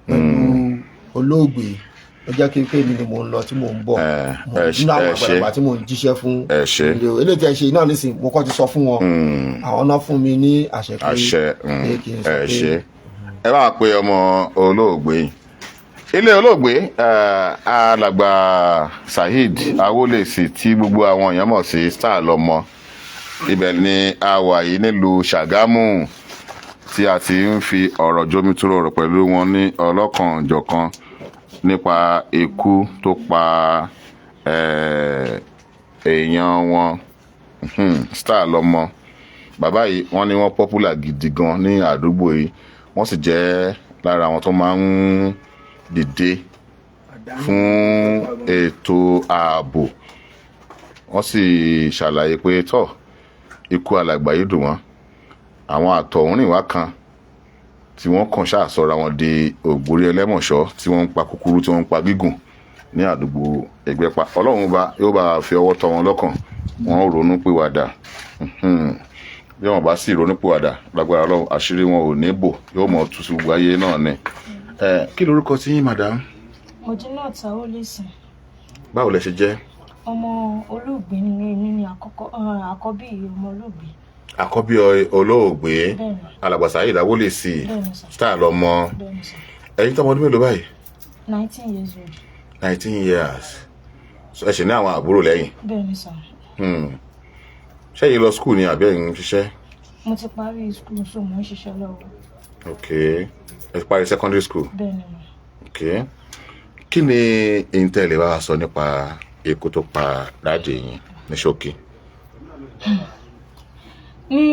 pẹ̀lú olóògbé. Ó jẹ́ kí pé mi ni mò ń lọ tí mò ń bọ̀, nínú àwọn àgbàlagbà tí mò ń jíṣẹ́ fún. Eléyìí tí ẹ ṣe náà nísìnyí mo kọ́ ti sọ fún wọn, àwọn náà fún mi ní àṣẹ pé kí n sọ pé. Ẹ bá pe ọmọ olóògbé, ilé olóògbé alàgbà Saheed Awolsesi tí gbogbo àwọn èèyàn mọ̀ sí Star-Lomo, ibẹ̀ ni a wà yìí nílùú Sagamun tí a ti ń fi ọ̀rọ̀ jomitoro ọ̀rọ̀ pẹ̀lú wọn ní ọlọ́kan-ò-jọ̀kan nípa ikú tó pa èèyàn wọn Star-Lomo. Bàbá yìí wọ́n ní wọ́n popular gidi gan ní àdúgbò yìí, wọ́n sì jẹ́ lára àwọn tó máa ń dìde fún ètò ààbò. Wọ́n sì ṣàlàyé pé tọ́ ikú alàgbà yìí dùn wọ́n, àwọn àtọ̀húnrìnwá kan tí wọ́n kàn ṣàṣọra wọn di ògbórí ẹlẹ́mọ̀ṣọ́ tí wọ́n ń pa kúkúrú tí wọ́n ń pa gígùn ní àdúgbò Igbepa. Ọlọ́run yóò bá fi ọwọ́ tọ́ wọn lọ́kàn, wọ́n ronú pìwàdà. Bí wọ́n bá sì ronú pìwàdà lágbára Ọlọ́run, àṣírí wọn ò ní bò, yóò mọ̀ tú sí gbogbo ayé náà ni. Kí lorúkọ tí yín madam? Mojinat Awolsesi. Báwo lẹ ṣe jẹ́? Ọmọ olóògbé ni èmi ni àkọ́bí ọmọ olóògbé. Àkọ́bí olóògbé alàgbà Saheed Awolsesi Star-Lomo. Ẹ̀yin tọ́mọ ọdún mélòó báyìí? 19 years old. 19 years. Ẹ ṣì ní àwọn àbúrò lẹ́yìn? Bẹ́ẹ̀ni sà. Ṣé yìí lọ skul ni àbí ẹ̀yin ń ṣiṣẹ́? Mo ti parí skul, so mo ń ṣiṣẹ́ lọ́wọ́. Ok, ẹ ti parí secondary school? Bẹ́ẹ̀ni. Ok, kí ni intel bá wa sọ nípa ikú tó pa dáàdì yín ní ṣókí? Ní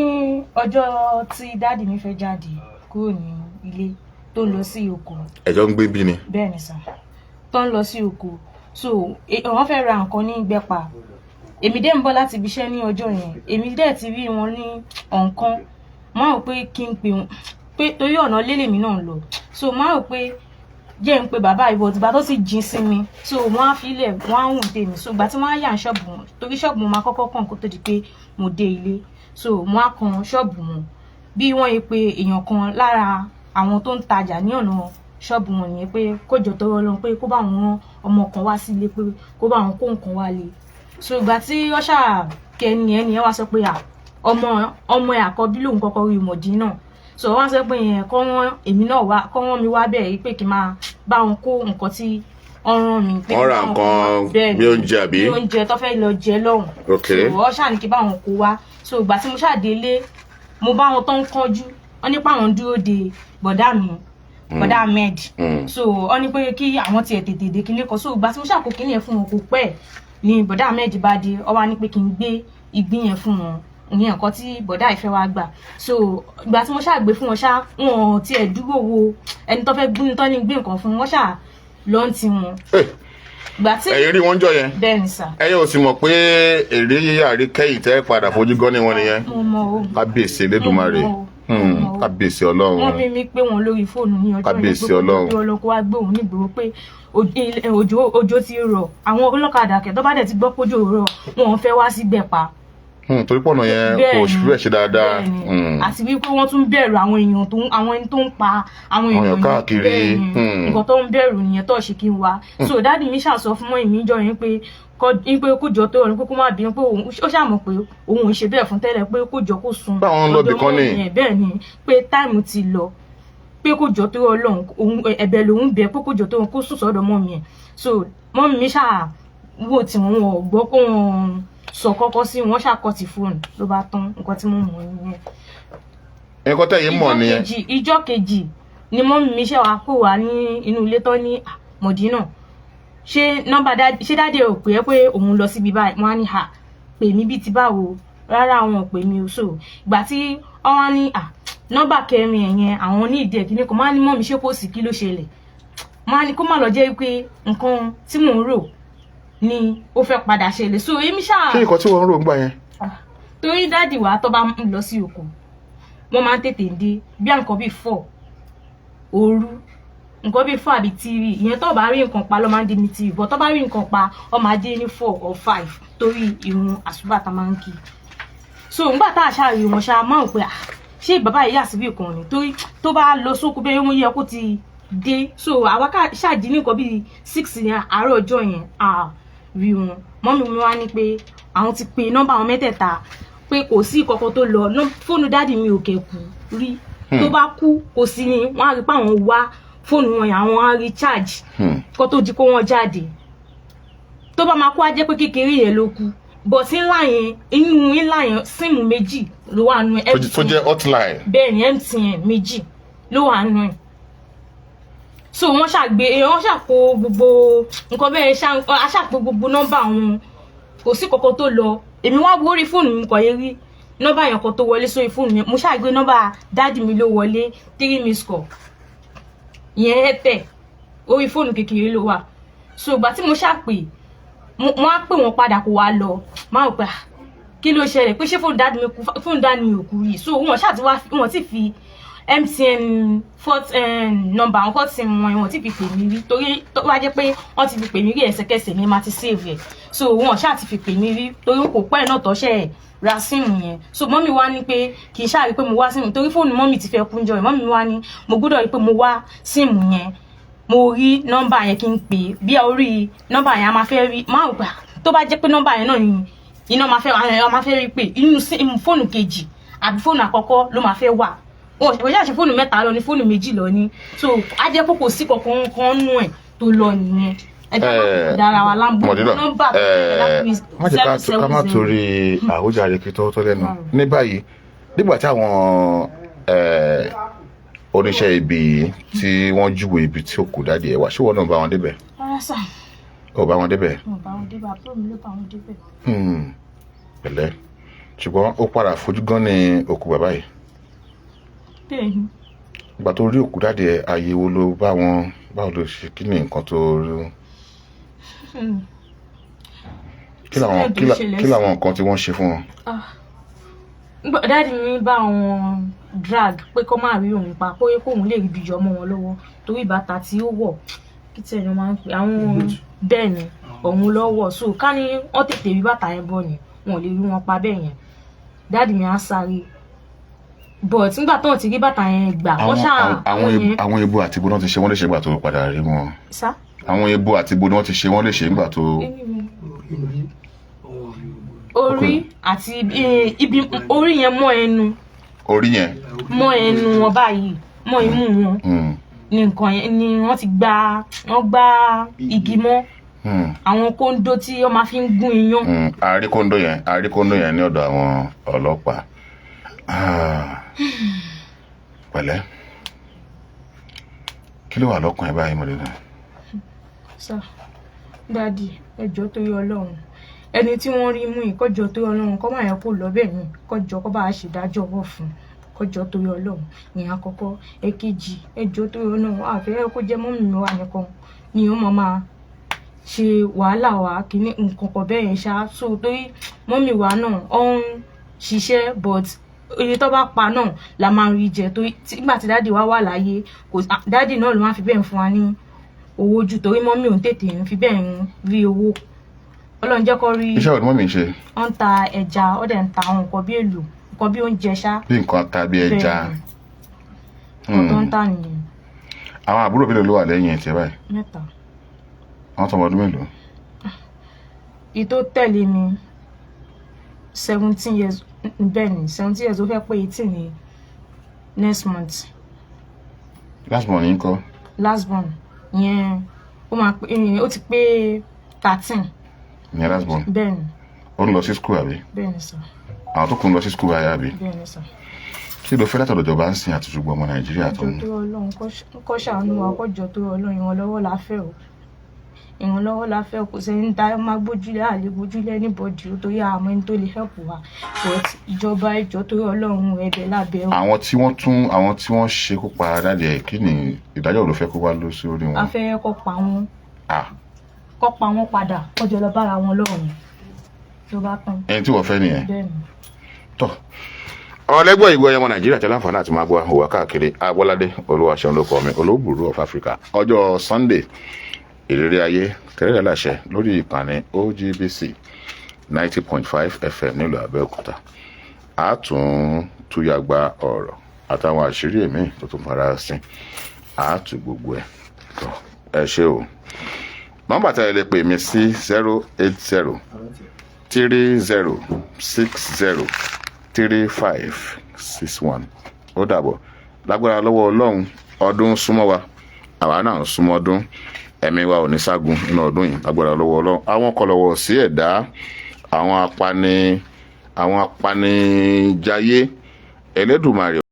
ọjọ́ tí dáàdì mi fẹ́ jáde kúrò ní ilé tó lọ sí oko. Ẹjọ́ ń gbé bí ni? Bẹ́ẹ̀ni sà, tó ń lọ sí oko, so wọ́n fẹ́ ra nǹkan ní Igbepa. Èmi dẹ̀ ń bọ̀ láti ibi iṣẹ́ ní ọjọ́ yẹn, èmi dẹ̀ ti rí wọn ní ọ̀nkan. Máa rò pé kí n pè wọ́n pé torí ọ̀nà lélèmí náà lọ, so máa rò pé jẹ́ ń pe bàbá ìbò tìgbà tó sì jín sí mi, so wọ́n á filẹ̀ wọ́n á hùn tèmi, so ìgbà tí wọ́n á yà ṣọ́ọ̀bù wọn torí ṣọ́ọ̀bù wọn máa kọ́kọ́ kàn kó tó di pé mo dé ilé, so wọ́n á kan ṣọ́ọ̀bù wọn bí wọ́n yẹ pé èèyàn kan lára àwọn tó ń tajà ní ọ̀nà ṣọ́ọ̀bù wọn nìyẹn pé kó jọ tọrọ lọ pé kó bá wọn rán ọmọ kan wá sílé pé kó bá wọn kó nǹkan wá lé, so ìgbà tí ọṣà kẹni ẹni ẹ wá sọ pé ọmọ ẹ àkọ́bí lòun kọ́kọ́ rí ìmọ̀dí náà, so wọ́n sọ pé yẹn kọ́ wọ́n èmi náà wá kọ́ wọ́n mi wá bẹ́ẹ̀ pé kí n máa bá wọn kó nǹkan tí ọ̀ràn mi pé wọ́n ra nǹkan bí oúnjẹ àbí bí oúnjẹ tó fẹ́ lọ jẹ lọ́hùn. Okay. So ọṣà ní kí bá wọn kó wá, so ìgbà tí mo ṣàdélé mo bá wọn tó ń kánjú, wọ́n nípa àwọn dúró de bọ̀dá mi bọ̀dá Ahmed, so wọ́n ní pé kí àwọn tiẹ̀ tètè dé kíní kan, so ìgbà tí mo ṣàkó kíní yẹn fún wọn kò pẹ́ ni bọ̀dá Ahmed bá dé ó wá ní pé kí n gbé ìgbín yẹn fún wọn ìyẹn nǹkan tí bọ̀dá ìfẹ́ wa gbà so ìgbà tí mo ṣáà gbé fún wọn ṣá wọn tiẹ̀ dúró wo ẹni tó fẹ́ gbé tó ní gbé nǹkan fún wọn ṣáà lọ́n ti wọn. ìgbà tí ẹ̀yin rí wọn jọ yẹn bẹ́ẹ̀ ni sà. ẹ̀yin ò sì mọ̀ pé èrè yíyá rí kẹ́yìn tẹ́ padà fojú gan ni wọn nìyẹn. mo mọ o kábíyèsí Elédùmarè kábíyèsí Ọlọ́run. wọ́n mímí pé wọ́n lórí fóònù ní ọjọ́ kábíyèsí Ọlọ́run. pé ọlọ́kọ̀ wá gbé òun nígboro pé òjò ti rọ̀ àwọn ọlọ́kadà kẹ̀ tó bá dẹ̀ ti gbọ́ pójò rọ̀ wọn fẹ́ wá sí Igbepa. Torí pọ̀nà yẹn kò fẹ́ ṣe dáadáa. àti wípé wọ́n tún bẹ̀rù àwọn èèyàn àwọn ẹni tó ń pa àwọn èèyàn káàkiri. nǹkan tó ń bẹ̀rù nìyẹn tó ṣe kí n wá. so dáàdi mi ṣàṣọ fún mọ́ ìmí jọ yẹn pé kójọ tó rọrùn pé kó má bínú pé ó ṣàmọ̀ pé òun ò ṣe bẹ́ẹ̀ fún tẹ́lẹ̀ pé kójọ kó sun báwọn lọ bìkan ní bẹ́ẹ̀ ni pé táìmù ti lọ pé kójọ tó Ọlọ́run ẹ̀bẹ̀ lòun bẹ̀ pé kójọ tó kó sùn sọ́dọ̀ mọ́ mi ẹ̀ so mọ́ mi ṣáà wò tí wọ́n gbọ́ kó wọn sọ kọ́kọ́ sí wọn ṣàkọ́ ti fóònù ló bá tán nǹkan tí mo mọ̀ nìyẹn. nǹkan tẹ̀yìn mọ̀ nìyẹn. ìjọ́ kejì ni mọ́ mi ṣe wàá kó wá ní inú ilé tán ní Mọ̀dínà ṣé nọ́mbà ṣé dáadé ò pé pé òun lọ síbi báyìí wọ́n á ní pè mí bíi ti báwo rárá àwọn ò pè mí o so ìgbà tí wọ́n wá ní nọ́mbà kẹrin ẹ̀yẹn àwọn ní ìdí ẹ̀kíní kan máa ní mọ́ mi ṣé kò sí kí ló ṣẹlẹ̀ máa ní kó má lọ jẹ́ pé nǹkan tí mò ń rò ni ó fẹ́ padà ṣẹlẹ̀ so èmi ṣáà. kí nǹkan tí wọ́n ń rò ń gbà yẹn. torí dáàdì wa tó bá ń lọ sí oko wọ́n máa ń tètè dé bí nǹkan bíi 4 òru nǹkan bíi 4 àbí 3 ìyẹn tó bá rí nǹkan pa ló máa ń dé ní 3 bọ́ tó bá rí nǹkan pa ó máa dé ní 4 or 5 torí ìrun àsùbà tá máa ń kí so ńgbà tá a ṣàrí wọn ṣá máa ń pè ṣé bàbá yìí àsìbí kan ni torí tó bá lọ sóko bẹ́ẹ̀ wọ́n yẹ kó ti dé so àwa ṣáàjì ní nǹkan bíi 6 ní àárọ̀ ọjọ́ yẹn rí wọn mọ́mí mi wá ní pé àwọn ti pe nọ́mbà àwọn mẹ́tẹ̀ẹ̀ta pé kò sí ìkọ̀kọ̀ tó lọ fóònù dáàdì mi ò kẹ̀kù rí tó bá kú kò sí ni wọ́n á rí pé àwọn wá fóònù wọn yẹn àwọn á rí charge kó tó di kó wọ́n jáde tó bá máa kú á jẹ́ pé kékeré yẹn ló kú bọ̀ sí ńlá yẹn inú ńlá yẹn síìmù méjì ló wà nù ẹ̀ tó jẹ́ hotline. bẹ́ẹ̀ ni MTN méjì ló wà nù ẹ̀ so wọ́n ṣàpò gbogbo nǹkan bẹ́ẹ̀ ṣàpò gbogbo nọ́mbà wọn kò sí kọ̀kọ́ tó lọ èmi wá wo orí fóònù mi kọ̀ yẹ rí nọ́mbà yẹn kan tó wọlé sórí fóònù mi mo ṣàgbé nọ́mbà dáàdì mi ló wọlé 3 miss call ìyẹn tẹ̀ orí fóònù kékeré ló wà so ìgbà tí mo ṣàpè mo á pè wọ́n padà kó wá lọ máa pè kí ló ṣẹlẹ̀ pé ṣé fóònù dáàdì mi ò kú yìí so wọ́n ti fi MTN number àwọn fọ́ọ̀tì wọn ti fi pè mí rí torí tó wá jẹ́ pé wọ́n ti fi pè mí rí ẹsẹ̀kẹsẹ̀ ní ma ti save ẹ̀ so wọn ṣáà ti fi pè mí rí torí kò pẹ́ náà tọ́ṣẹ́ ra síìmù yẹn so mọ́mí wá ní pé kì í ṣáà rí pé mo wá síìmù torí fóònù mọ́mí ti fẹ́ kúnjọ rẹ̀ mọ́mí wá ní mo gbọ́dọ̀ rí pé mo wá síìmù yẹn mo rí nọ́mbà yẹn kí n pè bí orí nọ́mbà yẹn a máa fẹ́ rí máa gbà tó bá jẹ́ pé nọ́mbà yẹn náà ni iná máa fẹ́ rí pé inú fóònù kejì àbí fóònù àkọ́kọ́ ló máa fẹ́ wà wọ́n ṣe fóònù 3 lọ ní fóònù 2 lọ ní so á jẹ́ pé kò sí kankan kan nù ẹ̀ tó lọ nìyẹn ẹjọ́ dára wa láǹbù nọ́mbà má jẹ́ ká má torí àwùjáde kí tó lẹ́nu ní báyìí nígbà tí àwọn oníṣẹ́ ibi tí wọ́n júwe ibi tí òkú dáàdì ẹ̀ wá ṣé wọ́n náà bá wọn débẹ̀. rárá sà. ó bá wọn débẹ̀. ó bá wọn débẹ̀ àbúrò mi ló bá wọn débẹ̀. pẹ̀lẹ́ ṣùgbọ́n ó padà fojú gan ní òkú bàbá yìí. bẹ́ẹ̀ni. ìgbà tó rí òkú dáàdì ẹ̀ ayé wo ló bá wọn báwo ló ṣe kí ni nǹkan tó rí. kí làwọn nǹkan tí wọ́n ṣe fún wọn. dáàdì mi bá wọn drag pé kó má rí òun pa pé kóun lè rí ibi yọ mọ́ wọn lọ́wọ́ torí bàtà tí ó wọ̀ kí tí ẹni máa ń pè àwọn bẹ́ẹ̀ ni òun lọ́wọ́ so ká ní wọ́n tètè rí bàtà yẹn bọ̀ ni wọn ò lè rí wọn pa bẹ́ẹ̀ yẹn dáàdì mi á sáré but nígbà tó ti rí bàtà yẹn gbà wọ́n ṣáà. àwọn ebo àti ibo náà ti ṣe wọ́n lè ṣe nígbà tó padà rí wọn. sá. àwọn ebo àti ibo náà ti ṣe wọ́n lè ṣe nígbà tó. orí àti ibi orí yẹn mọ́ ẹnu. orí yẹn. mọ́ ẹnu wọn báyìí mọ́ imú wọn. ní nǹkan yẹn ni wọ́n ti gbá igi mọ́. àwọn kóńdó tí wọ́n máa fi ń gún iyán. àárí kóńdó yẹn ní ọ̀dọ̀ àwọn ọlọ́pàá. pẹ̀lẹ́ kí ló wà lọ́kàn ẹ báyìí mọ̀lẹ́dà. sá dáàdì ẹjọ́ torí Ọlọ́run ẹni tí wọ́n rí mú yìí kọjọ torí Ọlọ́run kó má yẹ kó lọ bẹ́ẹ̀ ni kọjọ kó bá a ṣèdájọ́ ọwọ́ fún kọjọ torí Ọlọ́run ìyẹn àkọ́kọ́. Èkejì ẹjọ́ torí Ọlọ́run àfẹ́ kó jẹ́ mọ́mì mi wà nìkan ni ó máa ṣe wàhálà wa kíní nǹkan kan bẹ́ẹ̀ yẹn ṣá. So torí mọ́mì wa náà ó ń ṣiṣẹ́ but iye tó bá pa náà la máa rí jẹ torí nígbà tí dáàdì wa wà láyé dáàdì náà ló máa fi bẹ́ẹ̀ fún wa ní owó jù torí mọ́mì òun tètè ń fi bẹ́ẹ̀ ń rí owó. Ọlọ́run jẹ́ kó rí. Iṣẹ́ wo ni mọ́mì ń ṣe? Wọ́n ń ta ẹja ó dẹ̀ ń ta àwọn nǹkan bí èlò nǹkan bí oúnjẹ ṣá. Bí nǹkan ta bí ẹja. Nǹkan tó ń tà nìyẹn. Àwọn àbúrò mélòó ló wà lẹ́yìn ẹ̀ tiẹ̀ báyìí? 3. Àwọn tọmọ ọdún mélòó? Ìtó tẹ̀lé mi 17 years bẹ́ẹ̀ ni 17 years ó fẹ́ pé 18 ní next month. Last born yín kọ́? Last born yẹn ó ti pé 13. Ìyẹn last born? Bẹ́ẹ̀ ni. Ó ń lọ sí school àbí? Bẹ́ẹ̀ ni sir. Àwọn tó kù ń lọ sí school ayé àbí? Bẹ́ẹ̀ ni sir. Kí ló fẹ́ látọ̀dọ̀ ìjọba ń sìn àti ṣùgbọ́n ọmọ Nàìjíríà tó ń? Kọjọ tó Ọlọ́run kó ṣàánú wa kọjọ tó Ọlọ́run ìrànlọ́wọ́ la fẹ́ o. Ìrànlọ́wọ́ la fẹ́ kò sẹ́ni tá a máa gbójúlé àlè gbójúlé anybody o torí àmọ́ ẹni tó lè help wa but ìjọba ìjọ torí Ọlọ́run ẹ̀bẹ̀ lábẹ́ o. Àwọn tí wọ́n ṣe kó pa dáadé ẹ̀ kí ni ìdájọ́ wo ló fẹ́ kó wá lọ sí orí wọn? A fẹ́ kó pa wọ́n. Kó pa wọ́n padà kọjọ lọ bára wọn lọ́rùn tó bá tán. Ẹni tí wọ́n fẹ́ nìyẹn. Bẹ́ẹ̀ni. Tọ́ ọlẹ́gbọ́n ìgbọ́ ẹyẹ ọmọ Nàìjíríà tẹ́lẹ̀ àǹfààní àti máa gbọ́ òwà káàkiri Abọ́ládé Olúwaṣeun ló kọ́ mi olóògbòrò of Africa ọjọ́ Sunday ìrírí ayé tẹ́lẹ̀ láṣẹ lórí ìkànnì OGBC 90.5 FM nílùú Abẹ́òkúta. A tún túyàgbá ọ̀rọ̀ àtàwọn àṣírí èmi tó tún fara sin a tún gbogbo ẹ̀ tọ́ ẹ ṣé o. Nọ́mbà tẹ́lẹ̀ lè pè mí sí 080 30 60 3561. Ó dàbọ̀ lágbára lọ́wọ́ Ọlọ́run ọdún súnmọ́ wa àwa náà súnmọ́ ọdún ẹ̀mí wa ò ní ságun nínú ọdún yìí lágbára lọ́wọ́ Ọlọ́run. Àwọn kọlọ̀wọ̀ sí ẹ̀dá àwọn apanijayé Ẹlẹ́dùmarè